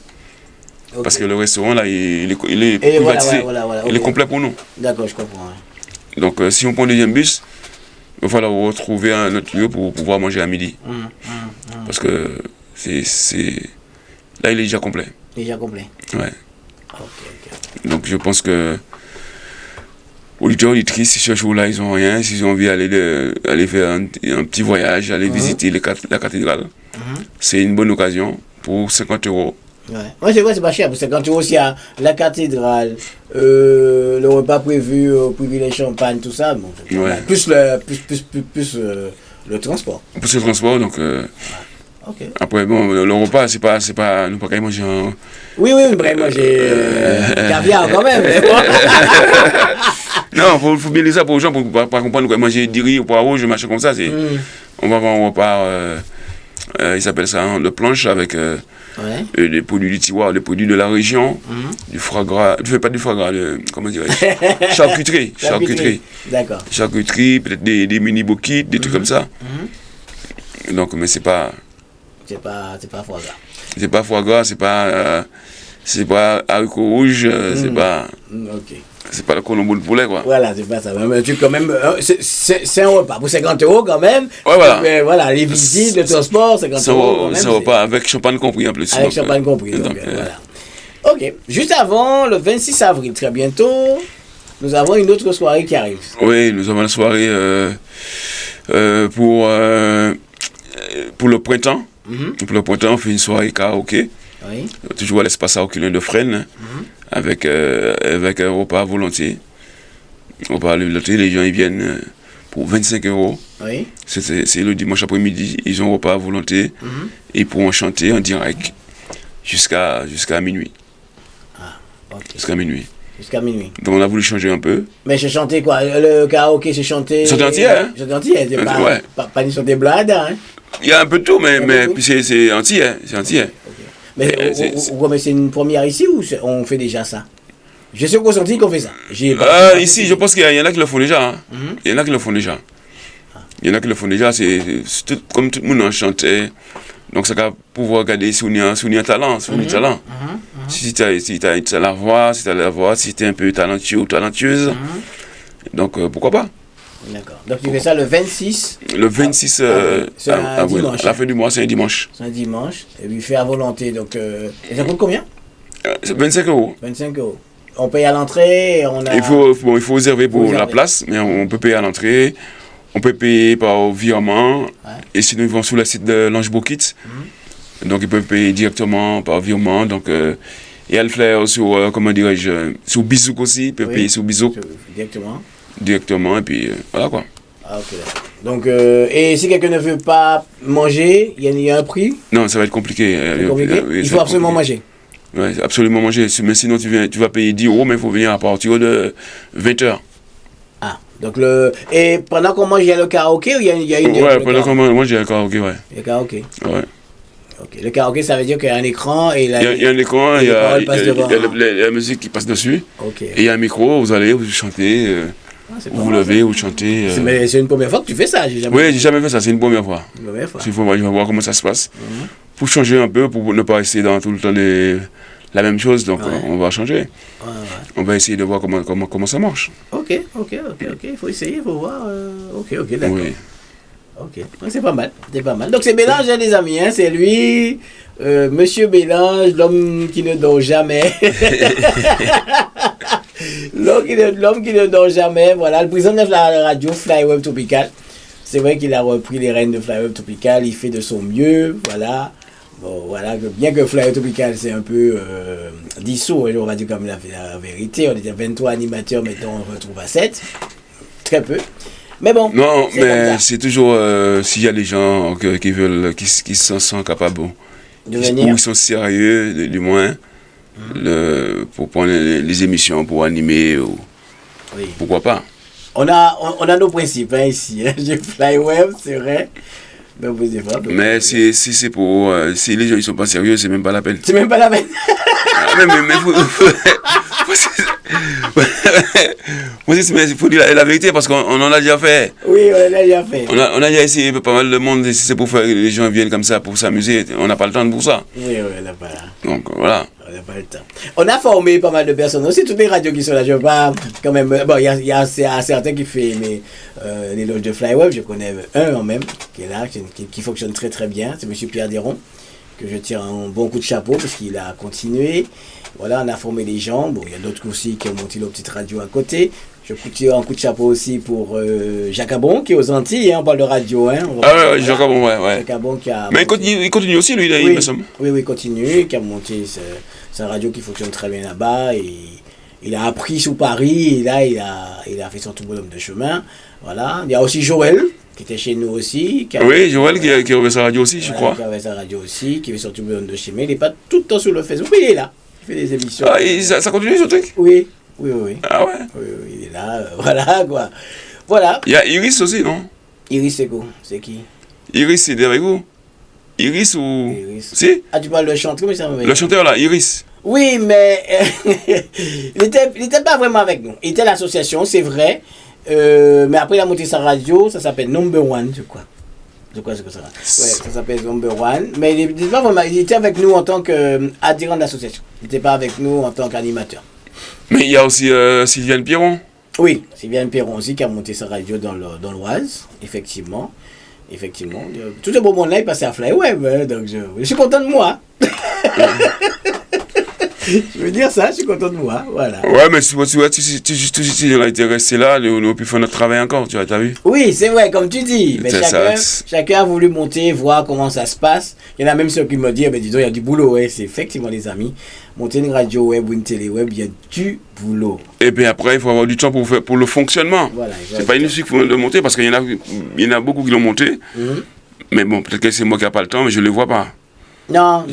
Okay. Parce que le restaurant, là, il est privatisé. Voilà, il est complet pour nous. D'accord, je comprends. Ouais. Donc si on prend un deuxième bus, il va falloir retrouver un autre lieu pour pouvoir manger à midi. Parce que là, il est déjà complet. Déjà complet. Ouais. Ok. Donc je pense que auditeurs, auditrices, si ce jour-là, ils n'ont rien, s'ils ont envie d'aller faire un petit voyage, aller visiter la cathédrale, c'est une bonne occasion pour 50 €. Ouais. Moi, c'est vrai, c'est pas cher. Pour 50 € s'il y a la cathédrale, le repas prévu, privilège champagne, tout ça. Bon, plus le transport. Plus le transport, donc. Okay. Après, bon, le repas, c'est pas. Nous pas qu'à manger. Oui, on pourrait manger caviar quand même. Non, il faut bien dire ça pour les gens, pour pas comprendre qu'on manger du riz ou poids rouge, machin comme ça. On va avoir un repas, ils appellent ça de planche avec des produits du tiroir, des produits de la région, du foie gras, pas du foie gras, comment dirais-je, charcuterie. D'accord. Charcuterie, peut-être des mini boquettes, des trucs comme ça. Donc, mais c'est pas foie gras. C'est pas foie gras, c'est pas haricots rouges, c'est pas. Ok. C'est pas le colombo de poulet, quoi. Voilà, c'est pas ça. Mais tu, quand même, c'est un repas pour 50 € quand même. Ouais, voilà. Mais, voilà, les visites, le transport, 50 €. C'est un repas avec champagne compris en plus. Avec champagne compris. Donc, voilà. Ok. Juste avant, le 26 avril, très bientôt, nous avons une autre soirée qui arrive. Oui, nous avons une soirée pour le printemps. Pour le printemps, on fait une soirée karaoké. Oui. Toujours à l'espace Arculin de Fresnes, avec un repas à volonté. Repas à volonté, les gens ils viennent pour 25 €. Oui. C'est le dimanche après-midi, ils ont un repas à volonté et ils pourront chanter en direct jusqu'à minuit. Ah, ok. Jusqu'à minuit. Donc on a voulu changer un peu. Mais j'ai chanté quoi? Le karaoké, c'est chanté. Chanté entier, hein? Chanté entier, c'est pas ni chanté blade, hein? Il y a un peu de tout, mais puis c'est entier, hein? C'est entier. Mais c'est une première ici ou on fait déjà ça? Je sais qu'au senti qu'on fait ça. Ici, je pense qu'il y en a qui le font déjà. Hein? Il y en a qui le font déjà. Il y en a qui le font déjà, comme tout le monde en chantait. Donc ça va pouvoir regarder si on a un talent. Si tu as la voix, si tu es un peu talentueux ou talentueuse. Donc, pourquoi pas? D'accord. Donc, tu fais ça le 26? Le 26 dimanche. À la fin du mois, c'est un dimanche. C'est un dimanche. Et puis, fait à volonté. Donc, et ça coûte combien? 25 €. 25 €. On paye à l'entrée. Il faut réserver pour la place, mais on peut payer à l'entrée. On peut payer par virement. Et sinon, ils vont sur le site de Lange Bokit. Donc, ils peuvent payer directement par virement. Donc, il y a le flair sur, comment dirais-je, sur Bisouk aussi. Ils peuvent payer sur Bisouk. Directement, et puis voilà quoi. Ah, ok, d'accord. Donc, et si quelqu'un ne veut pas manger, il y a un prix? Non, ça va être compliqué. Il faut absolument manger. Oui, absolument manger. Mais sinon, tu vas payer 10 €, mais il faut venir à partir de 20 h. Ah, donc et pendant qu'on mange, il y a le karaoké ou il y a une... Ouais, pendant qu'on mange, il y a le karaoké, ouais. Il y a le karaoké. Ouais. Okay. Le karaoké, ça veut dire qu'il y a un écran et il y a un écran, il y a la musique qui passe dessus. Okay. Et il y a un micro, vous allez, vous chantez, vous levez, vous chantez. Mais c'est une première fois que tu fais ça, j'ai jamais fait ça, c'est une première fois. Il faut voir comment ça se passe. Pour changer un peu, pour ne pas rester dans tout le temps la même chose, donc on va changer. On va essayer de voir comment ça marche. Ok, il faut essayer, il faut voir. Ok, d'accord. Oui. Ok, c'est pas mal. Donc c'est Bélange, les amis, hein, c'est lui, Monsieur Bélange, l'homme qui ne dort jamais. L'homme qui ne dort jamais, voilà, le président de la radio Fly Web Tropical. C'est vrai qu'il a repris les rênes de Fly Web Tropical, il fait de son mieux, voilà. Bon, voilà, bien que Fly Web Tropical c'est un peu dissous, on va dire comme la vérité, on était 23 animateurs, maintenant on retrouve à 7, très peu. Mais bon. Non, mais c'est toujours s'il y a des gens qui se sentent capables de venir, ou ils sont sérieux, du moins, pour prendre les émissions, pour animer, pourquoi pas. On a nos principes ici. J'ai Fly Web, c'est vrai. Mais si c'est pour. Si les gens ils sont pas sérieux, c'est même pas la peine. C'est même pas la peine. Mais il faut dire la vérité parce qu'on en a déjà fait. Oui, on a déjà fait. On a déjà essayé pas mal de monde. Si c'est pour faire que les gens viennent comme ça pour s'amuser, on n'a pas le temps pour ça. Oui, on n'a pas. Donc voilà. On n'a pas le temps. On a formé pas mal de personnes aussi, toutes les radios qui sont là. Je parle quand même. Bon, il y a certains qui font les loges de Fly Web. Je connais un en même qui est là, qui fonctionne très très bien. C'est M. Pierre Deron, que je tire un bon coup de chapeau parce qu'il a continué. Voilà, on a formé les gens. Bon, il y a d'autres aussi qui ont monté leur petite radio à côté. Je tire un coup de chapeau aussi pour Jacques Abon qui est aux Antilles, hein, on parle de radio. Hein, ouais, Jacques Abon, ouais. Jacques Abon qui a. Mais il continue aussi, lui, il me semble. Oui, il continue, qui a monté sa radio qui fonctionne très bien là-bas. Et il a appris sous Paris, et là, il a fait son tout bonhomme de chemin. Voilà. Il y a aussi Joël, qui était chez nous aussi. Joël qui avait sa radio aussi, je crois. Qui avait sa radio aussi, qui avait son tout bonhomme de chemin. Il n'est pas tout le temps sur le Facebook, mais il est là. Il fait des émissions. Ah, ça continue ce truc? Oui. Ah ouais? Oui, il est là, voilà quoi. Voilà. Il y a Iris aussi, non? Iris, c'est quoi? C'est qui? Iris, c'est avec vous? Iris ou... Iris. Si? Ah, tu parles de chanteur, mais ça me... Le chanteur là, Iris. Oui, mais il était pas vraiment avec nous. Il était à l'association, c'est vrai. Mais après, il a monté sa radio, ça s'appelle Number One, je crois. Ouais, ça s'appelle Number One. Mais il était avec nous en tant qu'adhérent de l'association. Il n'était pas avec nous en tant qu'animateur. Mais il y a aussi Sylviane Piron. Oui, Sylviane Piron aussi qui a monté sa radio dans l'Oise, effectivement. Tout le beau monde-là est passé à Fly Web, hein, donc je suis content de moi. Je veux dire ça, je suis content de moi, voilà. Ouais, mais tu vois, si on a été resté là, on a pu faire notre travail encore, tu vois, t'as vu? Oui, c'est vrai, comme tu dis. Mais chacun a voulu monter, voir comment ça se passe. Il y en a même ceux qui me disent, dis donc, il y a du boulot, ouais, c'est effectivement les amis. Monter une radio web ou une télé web, il y a du boulot. Et puis après, il faut avoir du temps pour le fonctionnement. Voilà, c'est pas une musique qu'il faut le monter parce qu'il y en a beaucoup qui l'ont monté. Mais bon, peut-être que c'est moi qui n'ai pas le temps, mais je ne les vois pas. Non,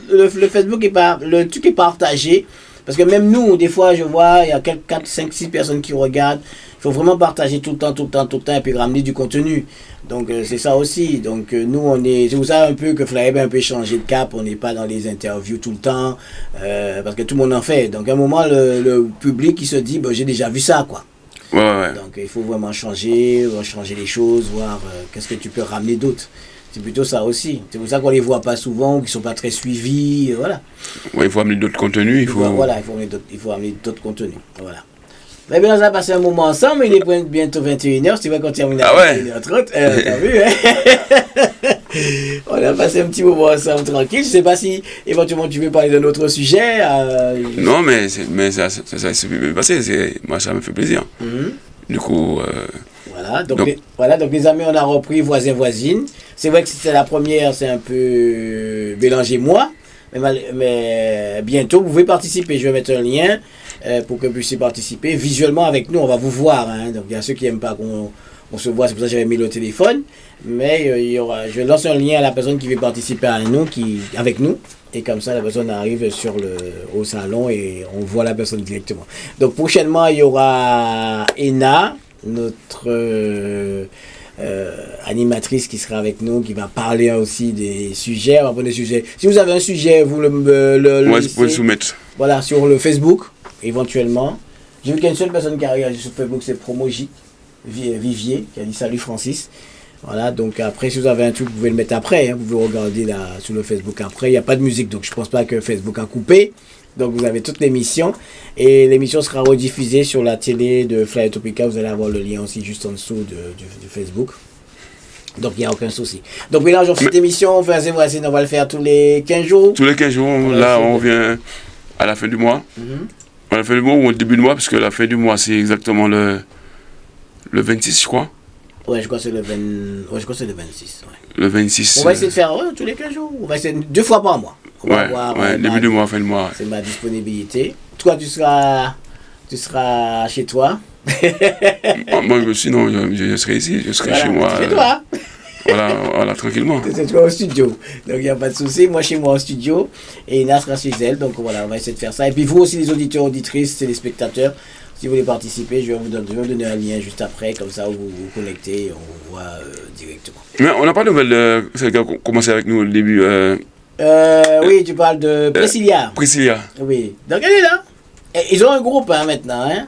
le Facebook est pas, le truc est partagé. Parce que même nous, des fois, je vois, il y a 4, 5, 6 personnes qui regardent. Il faut vraiment partager tout le temps, et puis ramener du contenu. Donc, c'est ça aussi. Donc, nous, c'est pour ça un peu que Fly Web a un peu changé de cap. On n'est pas dans les interviews tout le temps. Parce que tout le monde en fait. Donc, à un moment, le public, il se dit, j'ai déjà vu ça, quoi. Ouais. Donc, il faut vraiment changer les choses, voir qu'est-ce que tu peux ramener d'autre. C'est plutôt ça aussi. C'est pour ça qu'on les voit pas souvent, qu'ils sont pas très suivis, voilà. Ouais, il faut amener d'autres contenus. Voilà, il faut amener d'autres contenus. Voilà. Mais bien, on a passé un moment ensemble, il est bientôt 21h, c'est vrai qu'on termine à 21h30. T'as vu, hein? On a passé un petit moment ensemble tranquille. Je sais pas si éventuellement tu veux parler d'un autre sujet. Non, mais ça s'est bien passé. Moi, ça me fait plaisir. Du coup. Donc les amis, on a repris voisin voisine. C'est vrai que c'était la première, c'est un peu mélangé moi. Mais bientôt, vous pouvez participer. Je vais mettre un lien pour que vous puissiez participer. Visuellement avec nous, on va vous voir. Hein. Donc il y a ceux qui n'aiment pas qu'on se voit, c'est pour ça que j'avais mis le téléphone. Mais je vais lancer un lien à la personne qui veut participer avec nous. Et comme ça, la personne arrive au salon et on voit la personne directement. Donc prochainement, il y aura Ena, notre animatrice qui sera avec nous, qui va parler aussi des sujets. On va prendre des sujets. Si vous avez un sujet, vous le vous pouvez le soumettre. Voilà, sur le Facebook, éventuellement. J'ai vu qu'il y a une seule personne qui a réagi sur Facebook, c'est Promoji Vivier, qui a dit salut Francis. Voilà, donc après, si vous avez un truc, vous pouvez le mettre après. Hein, vous pouvez regarder là, sur le Facebook après. Il n'y a pas de musique, donc je ne pense pas que Facebook a coupé. Donc vous avez toute l'émission. Et l'émission sera rediffusée sur la télé de Fly Topica. Vous allez avoir le lien aussi juste en dessous du Facebook. Donc il n'y a aucun souci. Donc mélangeons cette émission. On va le faire tous les 15 jours. Tous les 15 jours, là on revient à la fin du mois. À la fin du mois ou au début du mois, parce que la fin du mois c'est exactement le 26, je crois. Ouais, je crois que c'est le 26. Ouais. Le 26. On va essayer de faire tous les 15 jours. On va essayer 2 fois par mois. On va voir, début du mois, fin du mois. C'est ma disponibilité. Toi, tu seras chez toi. Moi, sinon, je serai ici. Je serai chez moi. Chez toi. Voilà, tranquillement. C'est toi au studio. Donc, il n'y a pas de souci. Moi, chez moi au studio. Et Ina sera chez elle. Donc, voilà, on va essayer de faire ça. Et puis, vous aussi, les auditeurs, auditrices, téléspectateurs, si vous voulez participer, je vais vous donner un lien juste après. Comme ça, vous vous connectez et on vous voit directement. Mais on n'a pas de nouvelles. Celle qui a commencé avec nous au début. Oui, tu parles de Priscilla. Priscilla. Oui. Donc, elle est là. Et ils ont un groupe maintenant. Hein.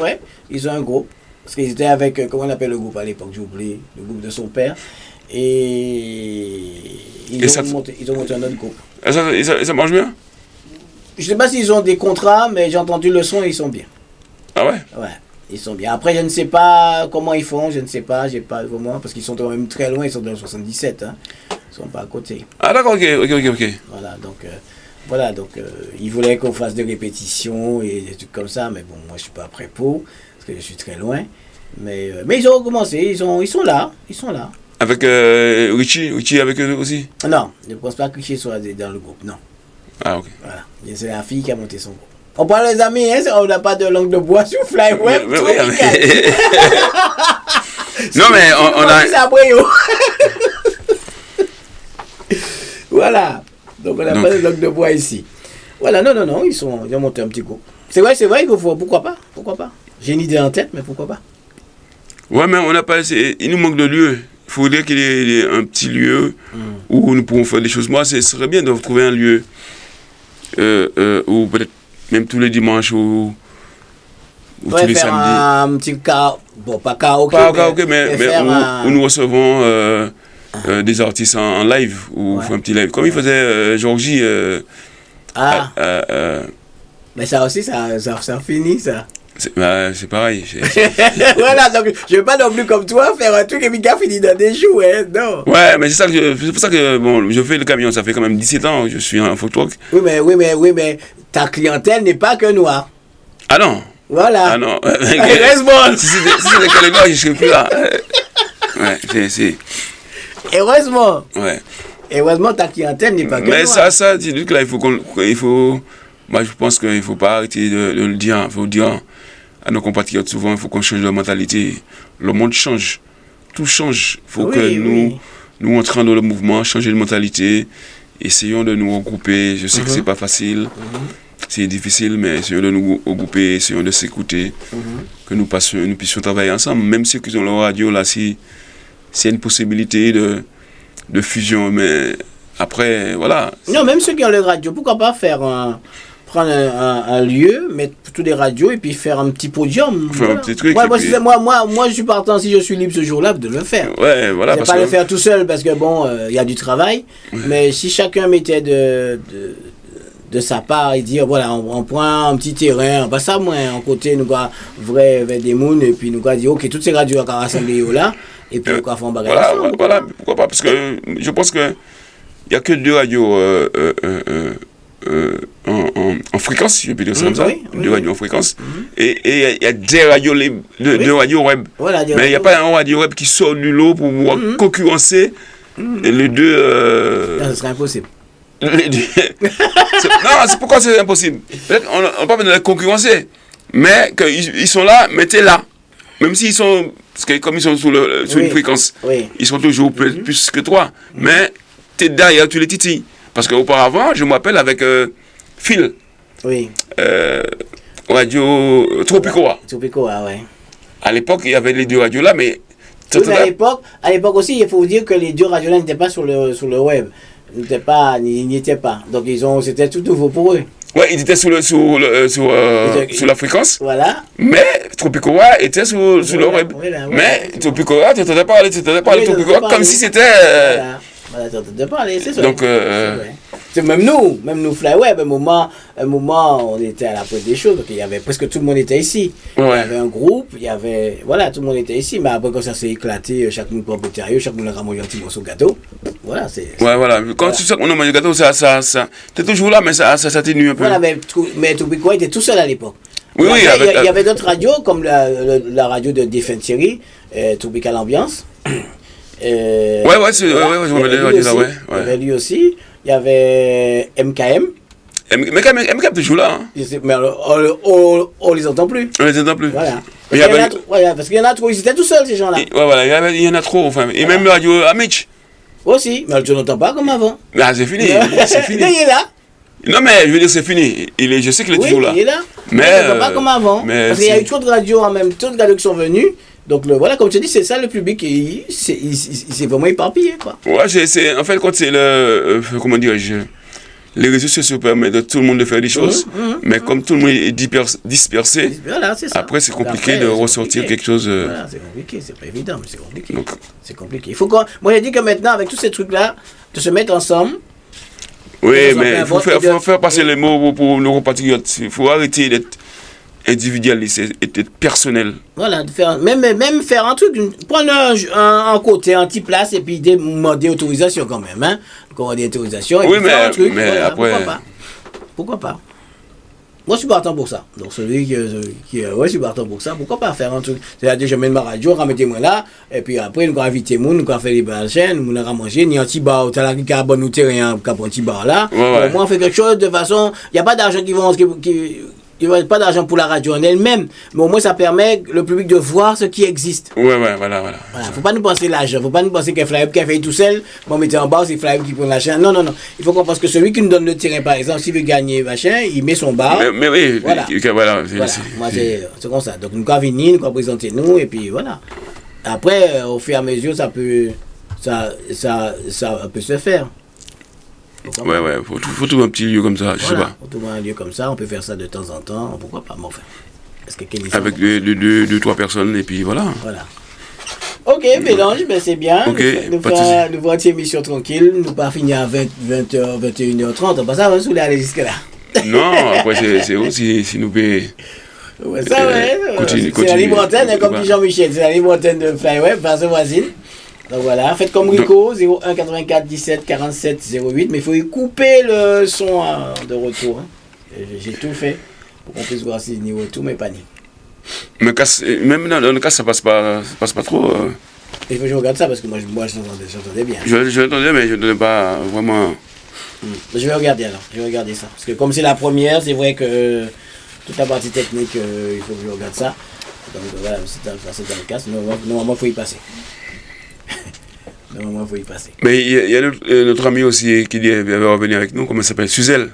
Ouais, ils ont un groupe. Parce qu'ils étaient avec, comment on appelle le groupe à l'époque, j'ai oublié, le groupe de son père. Et ils ont monté un autre groupe. Et ça marche bien? Je ne sais pas s'ils ont des contrats, mais j'ai entendu le son et ils sont bien. Ah ouais? Ouais, ils sont bien. Après, je ne sais pas comment ils font, je ne sais pas, j'ai pas vraiment, parce qu'ils sont quand même très loin, ils sont dans le 77, hein. Ils sont pas à côté. Ah d'accord, ok. Voilà, donc ils voulaient qu'on fasse des répétitions et des trucs comme ça, mais bon, moi je suis pas prêt pour, parce que je suis très loin. Mais ils ont recommencé, ils sont là. Avec Richie avec eux aussi? Non, je ne pense pas que Richie soit dans le groupe, non. Ah ok. Voilà, c'est la fille qui a monté son groupe. On parle les amis, hein, on n'a pas de langue de bois sur Flyweb. Non mais on a... Voilà, donc on n'a pas de langue de bois ici. Voilà, non, ils ont monté un petit groupe. C'est vrai, il faut, pourquoi pas. J'ai une idée en tête, mais pourquoi pas. Ouais, mais on n'a pas assez, il nous manque de lieu. Il faudrait qu'il y ait un petit lieu où nous pouvons faire des choses. Moi, ce serait bien de trouver un lieu où peut-être même tous les dimanches ou tous les faire samedis. Un petit karaoké. Mais où nous recevons des artistes en live, ou un petit live. Comme il faisait Georgie. Mais ça aussi, ça finit, ça. C'est pareil. Voilà, donc je ne veux pas non plus comme toi faire un truc et puis finit dans des jours, hein, non. Ouais, mais c'est pour ça que bon, je fais le camion, ça fait quand même 17 ans, je suis un food truck. Oui, mais ta clientèle n'est pas que noire. Ah non. Voilà. Ah non. Heureusement. Si c'était que les noirs, je ne serais plus là. Ouais, c'est... Heureusement. Ouais. Heureusement, ta clientèle n'est pas que noire. Mais ça, tu dis que là, moi, je pense qu'il ne faut pas arrêter de le dire. Il faut dire à nos compatriotes souvent, il faut qu'on change de mentalité. Le monde change. Tout change. Il faut que nous entrions dans le mouvement, changer de mentalité. Essayons de nous regrouper. Je sais que ce n'est pas facile. C'est difficile, mais essayons de nous regrouper, essayons de s'écouter. Que nous puissions travailler ensemble. Même ceux qui ont leur radio, là, c'est une possibilité de fusion. Mais après, voilà. Non, même ceux qui ont leur radio, pourquoi pas faire prendre un lieu, mettre toutes les radios et puis faire un petit podium. Faire un petit truc. Ouais, moi, je suis partant, si je suis libre ce jour-là, de le faire. Ouais, voilà. C'est pas le faire tout seul parce que bon, il y a du travail. Mais si chacun mettait de sa part et dire voilà, on prend un petit terrain, pas ça, moi, en côté, nous va vrai vers des mounes et puis nous va dire ok, toutes ces radios qu'on rassemblées là et puis nous va faire un bagage. Voilà, pourquoi pas, parce que je pense que il n'y a que 2 radios en fréquence, si je peux dire ça comme ça. Deux radios en fréquence. Et il y a des radios, deux radios web. Voilà, mais il n'y a pas un radio web qui sort du lot pour concurrencer les deux. Non, ce serait impossible. Non, c'est pourquoi c'est impossible. Peut-être on n'a pas besoin de les concurrencer, mais qu'ils sont là, mais t'es là. Même s'ils sont, parce que comme ils sont sur une fréquence, ils sont toujours plus que toi. Mais t'es derrière, tu les titilles. Parce qu'auparavant, je m'appelle avec Phil. Oui. Radio Tropicoa. Tropicoa, ouais. À l'époque, il y avait les 2 radios là, mais. Oui, mais à l'époque aussi, il faut vous dire que les 2 radios là n'étaient pas sur le web. Ils n'y étaient pas. Donc c'était tout nouveau pour eux. Ouais, ils étaient sur la fréquence. Voilà. Mais Tropicoa était sur le web. Mais Tropicoa, tu n'entendais pas parler de Tropicoa comme si c'était. Voilà, tu entendais parler, c'est ça. Donc, c'est même nous, Flyweb, un moment, on était à la pointe des choses, donc il y avait presque tout le monde était ici. Il y avait un groupe, tout le monde était ici, mais après quand ça s'est éclaté, chaque monde propriétaire, chaque monde a ramené un petit morceau de gâteau. Voilà, c'est. Ouais, voilà. Quand tu sais qu'on a mangé le gâteau, t'es toujours là, mais ça t'énue un peu. Voilà, mais Tropicoa était tout seul à l'époque. Oui, il y avait d'autres radios, comme la radio de Defense Série, Tropical Ambiance. Je m'avais lui aussi. Il y avait MKM. MKM toujours là. Mais on les entend plus. On les entend plus. Voilà. Parce qu'il y en a trop, ils étaient tout seuls ces gens-là. Voilà, il y en a trop. Enfin, et même Radio Amic. Aussi, mais tu n'entends pas comme avant. Ah, c'est fini. C'est fini. Il est là. Non, mais je veux dire, c'est fini. Je sais qu'il est toujours là. Il est là. Mais tu n'entends pas comme avant. Parce qu'il y a eu trop de radios en même temps, de radios qui sont venus. Donc voilà, comme tu dis, c'est ça le public, il s'est vraiment éparpillé, quoi. Ouais, en fait, quand c'est comment dirais-je, les réseaux sociaux permettent à tout le monde de faire des choses, mais comme tout le monde est dispersé, voilà, c'est ça. Après c'est compliqué de ressortir quelque chose. Voilà, c'est compliqué, c'est pas évident, mais c'est compliqué. Donc, c'est compliqué. Moi j'ai dit que maintenant, avec tous ces trucs-là, de se mettre ensemble. Oui, mais il faut faire passer les mots pour nos compatriotes. Il faut arrêter d'être individualiste et d'être personnel. Voilà, même faire un truc, prendre un côté, un petit place et puis demander autorisation quand même. Hein? Demander autorisation et puis faire un truc. Mais voilà, après. Pourquoi pas? Moi je suis partant pour ça. Donc celui qui je suis partant pour ça, pourquoi pas faire un truc? C'est-à-dire je mets ma radio, remettez-moi là, et puis après nous allons inviter les gens, nous allons faire les balchaines, nous allons manger, ni un petit bar, tu as la carbone ou terrain, un petit bar là. Au moins on fait quelque chose de façon, il n'y a pas d'argent il n'y a pas d'argent pour la radio en elle-même, mais au moins ça permet le public de voir ce qui existe. Voilà. Faut pas nous penser l'argent, faut pas nous penser qu'un Flyweb qui a fait tout seul, bon, mettez en bas, c'est Flyweb qui prend l'argent. Non. Il faut qu'on pense que celui qui nous donne le terrain, par exemple, s'il veut gagner, machin, il met son bar. Mais oui, voilà. Moi, c'est comme ça. Donc, nous allons venir, nous allons présenter nous, et puis voilà. Après, au fur et à mesure, ça peut se faire. Faut trouver un petit lieu comme ça, je sais pas. Faut trouver un lieu comme ça, on peut faire ça de temps en temps, pourquoi pas, mais enfin. Avec deux, 3 personnes, et puis voilà. Ok, Mélange, ben c'est bien. Okay, nous faisons une émission tranquille, nous pas finir à 20h, 21h30, on va pas ça, aller jusque-là. Non, après c'est aussi si nous pouvons. C'est la libre antenne, comme dit Jean-Michel, c'est la libre antenne de Flyweb, face voisine. Donc voilà, faites comme Rico, 01 84 17 47 08, mais il faut y couper le son de retour. Hein. J'ai tout fait pour qu'on puisse voir si le niveau tout, mais pas ni. Mais même dans le cas, ça passe pas trop. Il faut que je regarde ça parce que moi j'entendais bien. Je l'entendais, mais je ne donnais pas vraiment. Je vais regarder alors, ça. Parce que comme c'est la première, c'est vrai que toute la partie technique, il faut que je regarde ça. Donc voilà, c'est dans le cas, normalement il faut y passer. Normalement, il faut y passer. Mais il y a notre ami aussi qui va revenir avec nous, comment il s'appelle, Suzelle.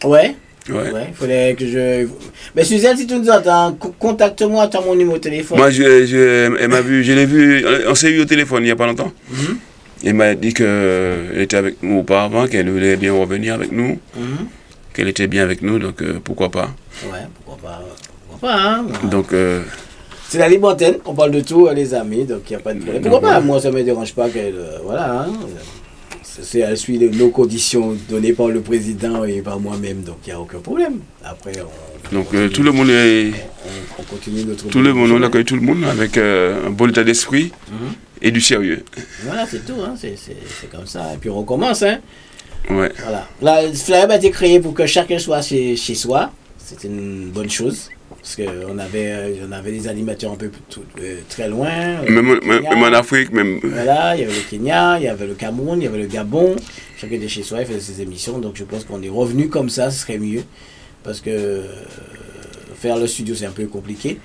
Ouais, il fallait que je... Mais Suzelle, si tu nous entends, contacte-moi, tu as mon numéro de téléphone. Moi, elle m'a vu, je l'ai vu, on s'est eu au téléphone il n'y a pas longtemps. Elle m'a dit qu'elle était avec nous auparavant, qu'elle voulait bien revenir avec nous. qu'elle était bien avec nous, donc pourquoi pas. Ouais, pourquoi pas, hein. Donc... c'est la libre antenne, on parle de tout, les amis, donc il n'y a pas de problème. Pourquoi pas, moi ça ne me dérange pas qu'elle... voilà, hein. Elle suit nos conditions données par le président et par moi-même, donc il n'y a aucun problème. Après, tout le monde est... On continue notre... Tout le monde, on accueille tout le monde avec un bon état d'esprit et du sérieux. Voilà, c'est tout, hein. C'est comme ça. Et puis on recommence, hein. Ouais. Voilà. La Flyer a été créée pour que chacun soit chez soi. C'est une bonne chose. Parce qu'on avait des animateurs un peu très loin. Même en Afrique, même. Voilà, il y avait le Kenya, il y avait le Cameroun, il y avait le Gabon. Chacun était chez soi, il faisait ses émissions. Donc je pense qu'on est revenu comme ça, ce serait mieux. Parce que faire le studio, c'est un peu compliqué.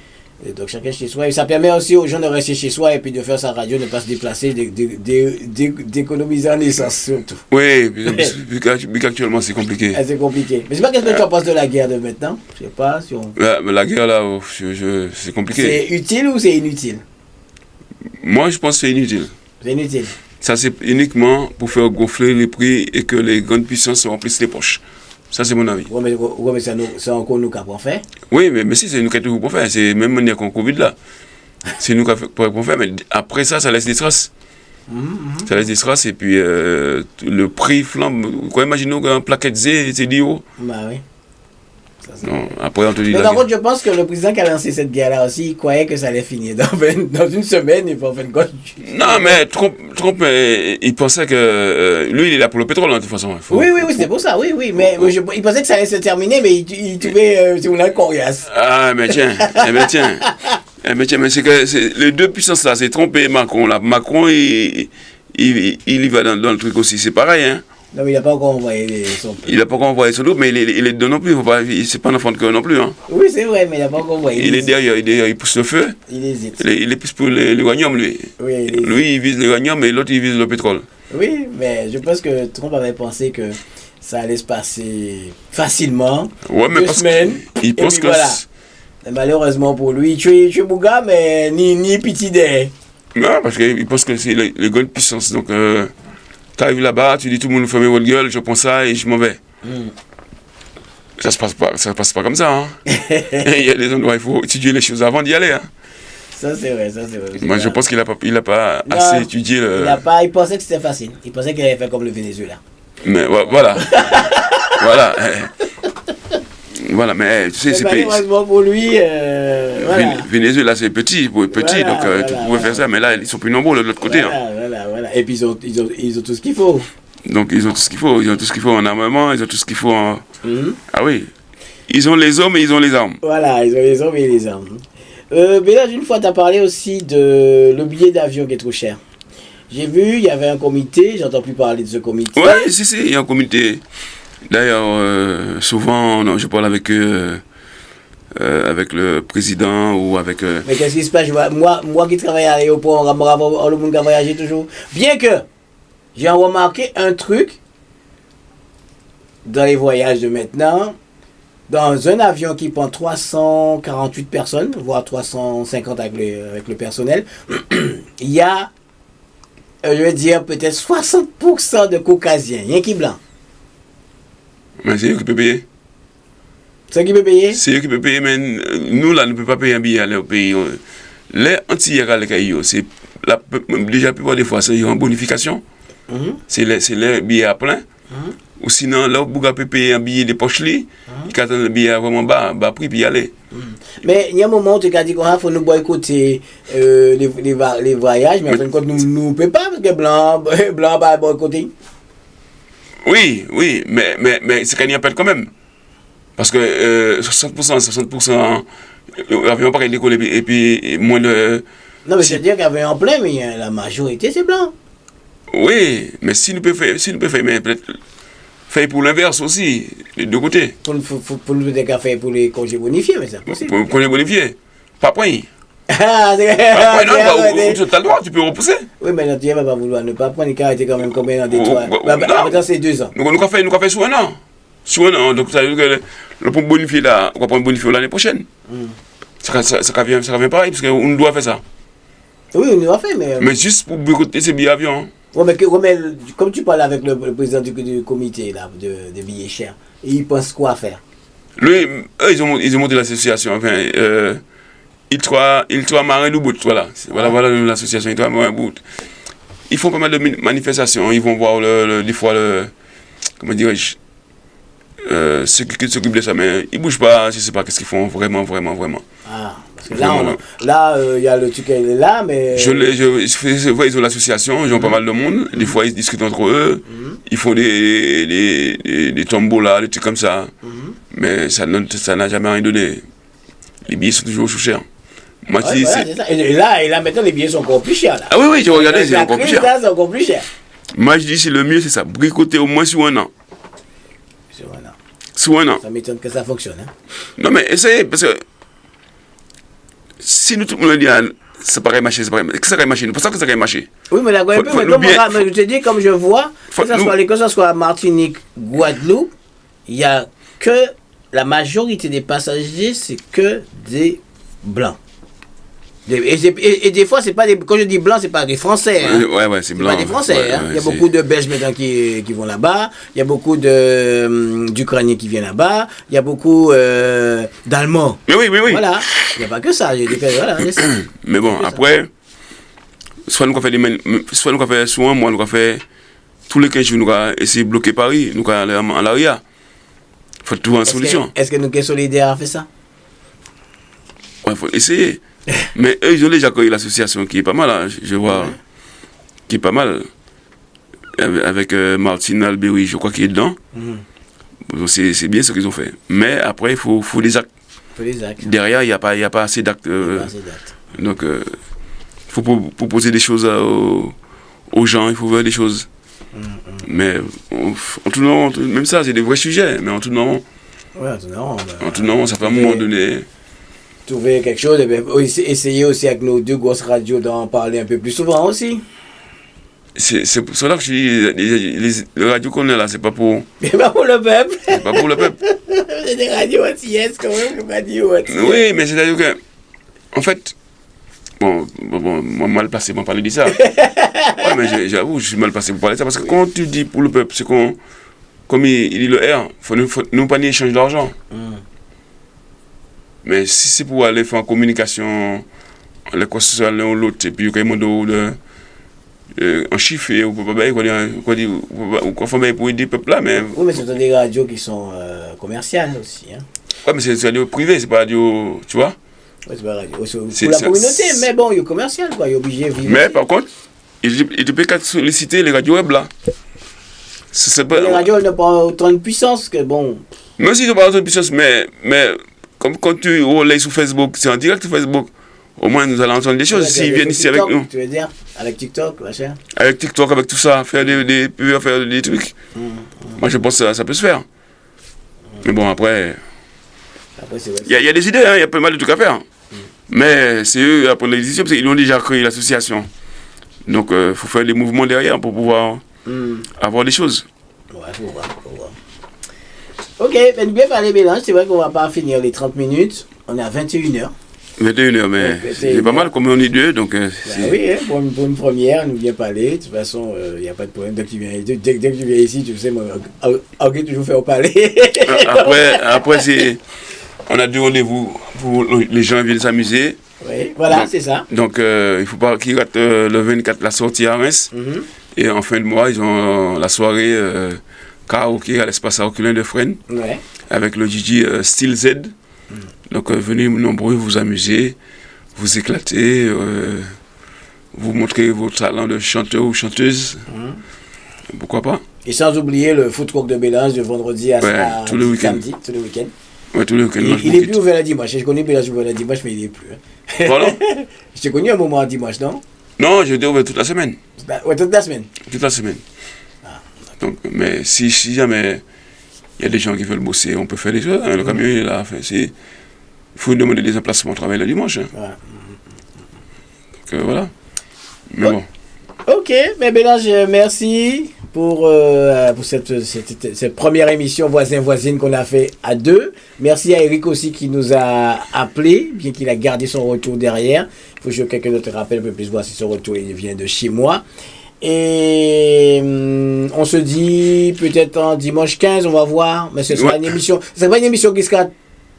Et donc chacun chez soi. Et ça permet aussi aux gens de rester chez soi et puis de faire sa radio, ne pas se déplacer, d'économiser en essence surtout. Oui, vu qu'actuellement c'est compliqué. C'est compliqué. Mais je sais pas qu'est-ce que tu en penses de la guerre de maintenant. Je sais pas si on... La guerre là, c'est compliqué. C'est utile ou c'est inutile? Moi je pense que c'est inutile. C'est inutile. Ça c'est uniquement pour faire gonfler les prix et que les grandes puissances se remplissent les poches. Ça, c'est mon avis. Oui, mais c'est encore nous qui avons fait. Oui, mais si, c'est nous qui avons fait. C'est même manière qu'on Covid là. C'est nous qui avons fait. Mais après ça, ça laisse des traces. Ça laisse des traces et puis le prix flambe. Quoi, imaginons qu'un plaquette Z, c'est dit haut. Bah oui. Non, après on te dit. Mais par contre, je pense que le président qui a lancé cette guerre-là aussi, il croyait que ça allait finir dans une semaine et puis en fin de compte. Non, mais Trump il pensait que lui, il est là pour le pétrole, de toute façon. Oui, c'est pour ça, oui. Mais il pensait que ça allait se terminer, mais il trouvait c'est une coriace. Ah, mais tiens. Mais c'est que les deux puissances là, c'est Trump et Macron. Là. Macron, il y va dans le truc aussi, c'est pareil, hein. Non, mais il n'a pas encore envoyé son truc. Il n'a pas encore envoyé son truc, mais il est dedans non plus. C'est pas un enfant de cœur non plus. Hein. Oui, c'est vrai, mais il n'a pas encore envoyé. Il est derrière, il pousse le feu. Il hésite. Il est plus pour l'uranium, lui. Oui, lui, il vise l'uranium et l'autre, il vise le pétrole. Oui, mais je pense que Trump avait pensé que ça allait se passer facilement. Ouais, mais 2 semaines. Il pense que. Voilà. Et malheureusement pour lui, tu es Bouga, mais ni petit dé. Non, parce qu'il pense que c'est les grandes puissances. Donc, tu arrives là-bas, tu dis tout le monde ferme votre gueule, je prends ça et je m'en vais. Ça se passe pas comme ça. Hein. Il y a des endroits où il faut étudier les choses avant d'y aller. Hein. Ça c'est vrai. Moi je pense qu'il n'a pas assez étudié le... Il pensait que c'était facile. Il pensait qu'il allait faire comme le Venezuela. Mais voilà. Voilà, mais tu sais, c'est petit. Malheureusement pour lui, voilà. Venezuela c'est petit, voilà, donc tu pouvais faire ça, mais là ils sont plus nombreux de l'autre côté. Voilà. Et puis ils ont tout ce qu'il faut. Donc ils ont tout ce qu'il faut, en armement, ils ont tout ce qu'il faut en... Ah oui, ils ont les hommes et ils ont les armes. Voilà, ils ont les hommes et les armes. Mais là, une fois, tu as parlé aussi de le billet d'avion qui est trop cher. J'ai vu, il y avait un comité, j'entends plus parler de ce comité. Oui, si, il y a un comité. D'ailleurs, souvent, je parle avec le président ou avec... Mais qu'est-ce qui se passe? Moi qui travaille à l'aéroport, on le monde qui a voyagé toujours. Bien que j'ai remarqué un truc dans les voyages de maintenant. Dans un avion qui prend 348 personnes, voire 350 avec le personnel, il y a, je vais dire, peut-être 60% de caucasiens, rien qui blanc. Mais c'est eux qui peuvent payer. C'est eux qui peuvent payer? C'est eux qui peuvent payer, mais nous, là, ne pouvons pas payer un billet à leur pays. Les Antillais, c'est déjà la plupart des fois, c'est en bonification. C'est les billets à plein. Ou sinon, là, vous pouvez payer un billet de poche li, il attend le billet vraiment bas prix, puis y aller. Mais il y a un moment où tu as dit qu'il faut nous boycotter les voyages, mais en fin de compte, nous ne pouvons pas, parce que blanc va boycotter. Oui, mais c'est qu'il y a pas quand même. Parce que 60%, l'avion pas décoller, et puis moins de... Non, mais c'est-à-dire qu'il y avait en plein, mais la majorité, c'est blanc. Oui, mais si nous pouvons faire, mais peut-être faire pour l'inverse aussi, des deux côtés. Pour nous faire pour les congés bonifiés, mais c'est possible. Pour les congés bonifiés, pas point. Ah, tu as le droit, tu peux repousser. Oui, mais notre Dieu va pas vouloir ne pas prendre, il a été quand même combien dans des toits. Maintenant, c'est 2 ans. Nous avons fait sur un an. Sur un an, donc ça veut dire que le pour bonifier là, on va prendre bonifier l'année prochaine. Ça revient pareil, parce qu'on doit faire ça. Oui, on doit faire, mais... Mais juste pour boycotter ces billets avions. Oui, mais comme tu parles avec le président du comité là, des billets chers, et ils pensent quoi faire. Lui, eux, ils ont monté l'association. Enfin, il trois Marin du Bout, voilà. Voilà l'association, il trois Marin du Bout. Ils font pas mal de manifestations, ils vont voir des fois comment dirais-je, ceux qui s'occupent de ça, mais ils bougent pas, je sais pas qu'est-ce qu'ils font vraiment. Ah, parce que là, il y a le truc qui est là, mais... Ils ont l'association, ils ont pas mal de monde, des fois ils discutent entre eux, ils font des tombolas, des trucs comme ça, mais ça n'a jamais rien donné. Les billets sont toujours chers. Moi, ouais, voilà, c'est ça. Et là, maintenant, les billets sont encore plus chers. Là. Ah oui, j'ai regardé, c'est encore plus cher. Là, c'est encore plus cher. Moi, je dis, c'est le mieux, c'est ça. Bricoter au moins sur un an. Sur un an. Ça m'étonne que ça fonctionne. Hein. Non, mais essayez, parce que si nous tout le monde dit, ça paraît marcher, ça paraît marcher. Pour ça que ça paraît marcher. Oui, mais d'accord, mais je te dis, comme je vois, que ce soit Martinique, Guadeloupe, il n'y a que la majorité des passagers, c'est que des blancs. Et des fois, c'est pas des. Quand je dis blanc, c'est pas des Français. Hein. Ouais, c'est blanc. Pas des Français. Hein. Il y a beaucoup de Belges maintenant qui vont là-bas. Il y a beaucoup d'Ukrainiens qui viennent là-bas. Il y a beaucoup d'Allemands. Mais oui. Voilà. Il n'y a pas que ça. Voilà, mais bon, après, soit nous avons fait souvent, moi, nous avons fait tous les 15 jours, nous avons essayé de bloquer Paris. Nous avons aller en l'arrière. Il faut trouver une solution. Est-ce que nous sommes solidaires à faire ça? Ouais, il faut essayer. Mais eux, ils ont déjà créé l'association qui est pas mal, hein, je vois, qui est pas mal, avec Martine Alberi, je crois qu'il est dedans. C'est bien ce qu'ils ont fait. Mais après, il faut des actes. Derrière, il n'y a pas assez d'actes. Donc, il faut proposer des choses aux gens, il faut voir des choses. Mais en tout nom, même ça, c'est des vrais sujets, mais en tout nom, ça fait un moment donné. Trouver quelque chose, et bien, essayer aussi avec nos deux grosses radios d'en parler un peu plus souvent aussi. C'est pour cela que je dis, les radios qu'on a là, c'est pas pour... C'est pas pour le peuple. C'est pas pour le peuple. C'est des radios anti-est quand même, radio anti-est. Oui, mais c'est-à-dire que, en fait, bon, moi mal passé pour parler de ça. Ouais, mais j'avoue, je suis mal passé pour parler de ça, parce que quand tu dis pour le peuple, c'est qu'on, comme il dit le R, nous pas ni échange d'argent. Mais si c'est pour aller faire en communication, les construire l'un ou l'autre, et puis quand ils m'ont en chiffre, ou quoi pour aider le peuple là, mais... Oui, mais ce sont des radios qui sont commerciales aussi. Hein. Oui, mais c'est une radio privée, c'est pas radio, tu vois. Oui, c'est pas radio. Pour la communauté, mais bon, il est commercial, quoi, il est obligé de vivre. Mais par contre, il ne peut qu'à solliciter les radios web là. Les radios n'ont pas autant de puissance que bon... Même s'ils n'ont pas autant de puissance, mais comme quand tu relays sur Facebook, c'est en direct sur Facebook, au moins nous allons entendre des choses s'ils viennent ici TikTok, avec nous. Tu veux dire avec TikTok, machin. Avec TikTok, avec tout ça, faire des pubs, faire des trucs. Moi je pense que ça peut se faire. Mais bon, après il y a des idées, il y a pas mal de trucs à faire. Mais c'est eux à prendre les décisions parce qu'ils ont déjà créé l'association. Donc il faut faire des mouvements derrière pour pouvoir avoir des choses. Ouais, faut voir. Ok, ben bien parler mélange, c'est vrai qu'on va pas finir les 30 minutes. On est à 21h. 21h, mais c'est pas mal comme on est deux, donc... oui, hein, pour une première, nous vient parler. De toute façon, il n'y a pas de problème. Dès que tu viens ici, tu sais, moi, ok, toujours faire parler. Après on a deux rendez-vous pour les gens viennent s'amuser. Oui, voilà, c'est ça. Donc, il ne faut pas qu'ils ratent le 24 la sortie à Reims. Et en fin de mois, ils ont la soirée karaoké à l'espace Arculin de Fresnes. Ouais. Avec le DJ Style Z. Donc venez nombreux vous amuser, vous éclater, vous montrer vos talents de chanteur ou chanteuse. Pourquoi pas. Et sans oublier le food court de Bélange de vendredi à tout le week-end. Samedi, tout le week-end. Ouais, tout le week-end. Il est plus ouvert le dimanche. Je connais Bélange ouvert le dimanche, mais il n'est plus. Hein. Voilà. Je t'ai connu un moment dimanche, non? Non, j'étais ouvert toute la semaine. Ouais, toute la semaine. Toute la semaine. Donc, mais si jamais il y a des gens qui veulent bosser, on peut faire des choses. Hein, le camion est là. Il faut demander des emplacements au travail le dimanche. Hein. Ouais. Donc voilà. Mais bon. Ok, mais Bélange, merci pour cette première émission Voisin-Voisine qu'on a fait à deux. Merci à Eric aussi qui nous a appelé, bien qu'il a gardé son retour derrière. Il faut que quelqu'un d'autre rappelle un peu plus voir si son retour il vient de chez moi. Et on se dit peut-être en dimanche 15, on va voir. Mais ce sera une émission. C'est pas une émission qui sera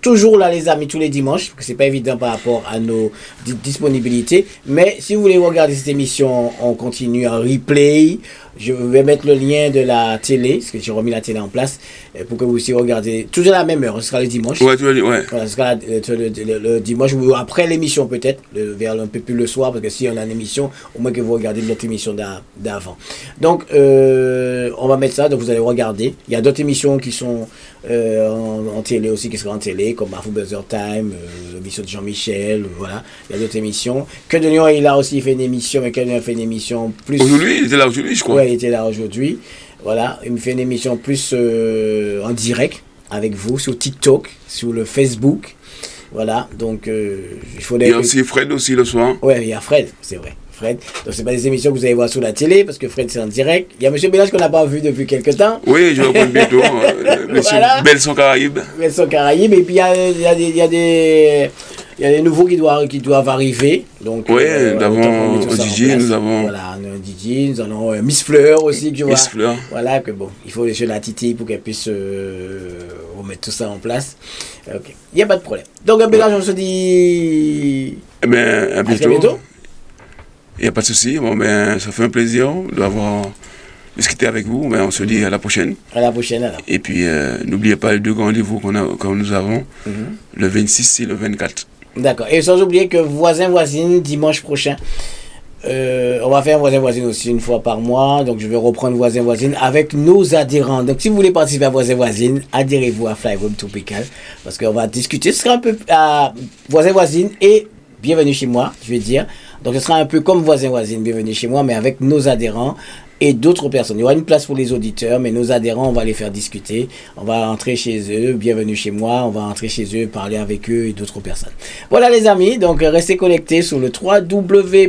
toujours là, les amis, tous les dimanches, parce que c'est pas évident par rapport à nos disponibilités. Mais si vous voulez regarder cette émission, on continue en replay. Je vais mettre le lien de la télé, parce que j'ai remis la télé en place, pour que vous puissiez regarder toujours à la même heure. Ce sera le dimanche. Ouais, tu vas dire, ouais. Voilà, ce sera le dimanche, ou après l'émission peut-être, vers un peu plus le soir, parce que si on a une émission, au moins que vous regardez notre émission d'avant. Donc, on va mettre ça, donc vous allez regarder. Il y a d'autres émissions qui sont en télé aussi, qui seront en télé, comme Afro Buzzer Time, l'émission de Jean-Michel, voilà. Il y a d'autres émissions. Que de Lyon, il a aussi fait une émission, mais que de Lyon a fait une émission plus... Aujourd'hui, il était là aujourd'hui, je crois. Ouais, il était là aujourd'hui. Voilà, il me fait une émission plus en direct avec vous sur TikTok, sur le Facebook. Voilà, donc il faut... Il y a aussi Fred aussi le soir. Ouais, il y a Fred, c'est vrai. Fred. Donc c'est pas des émissions que vous allez voir sur la télé parce que Fred c'est en direct. Il y a M. Bélage qu'on n'a pas vu depuis quelques temps. Oui, je vais prendre bientôt. Voilà. Belson Caraïbes. Belson Caraïbes. Et puis il y a des nouveaux qui doivent arriver. Donc, oui, nous avons DJ, nous avons... Voilà, un DJ, nous avons Miss Fleur aussi que je vois. Miss Fleur. Voilà, que bon, il faut laisser la Titi pour qu'elle puisse remettre tout ça en place. Ok, il n'y a pas de problème. Donc, Bélage, on se dit... Eh bien, à bientôt. Il n'y a pas de souci. Bon, ben, ça fait un plaisir d'avoir discuté avec vous. Ben, on se dit à la prochaine. À la prochaine, alors. Et puis, n'oubliez pas les deux rendez-vous que nous avons, le 26 et le 24. D'accord. Et sans oublier que voisin-voisine, dimanche prochain, on va faire voisin-voisine aussi une fois par mois. Donc, je vais reprendre voisin-voisine avec nos adhérents. Donc, si vous voulez participer à voisin-voisine, adhérez-vous à Flyroom Tropical. Parce qu'on va discuter. Ce sera un peu à voisin-voisine et bienvenue chez moi, je vais dire. Donc, ce sera un peu comme voisin-voisine, bienvenue chez moi, mais avec nos adhérents et d'autres personnes. Il y aura une place pour les auditeurs, mais nos adhérents, on va les faire discuter. On va entrer chez eux, bienvenue chez moi, on va entrer chez eux, parler avec eux et d'autres personnes. Voilà les amis, donc restez connectés sur le 3W.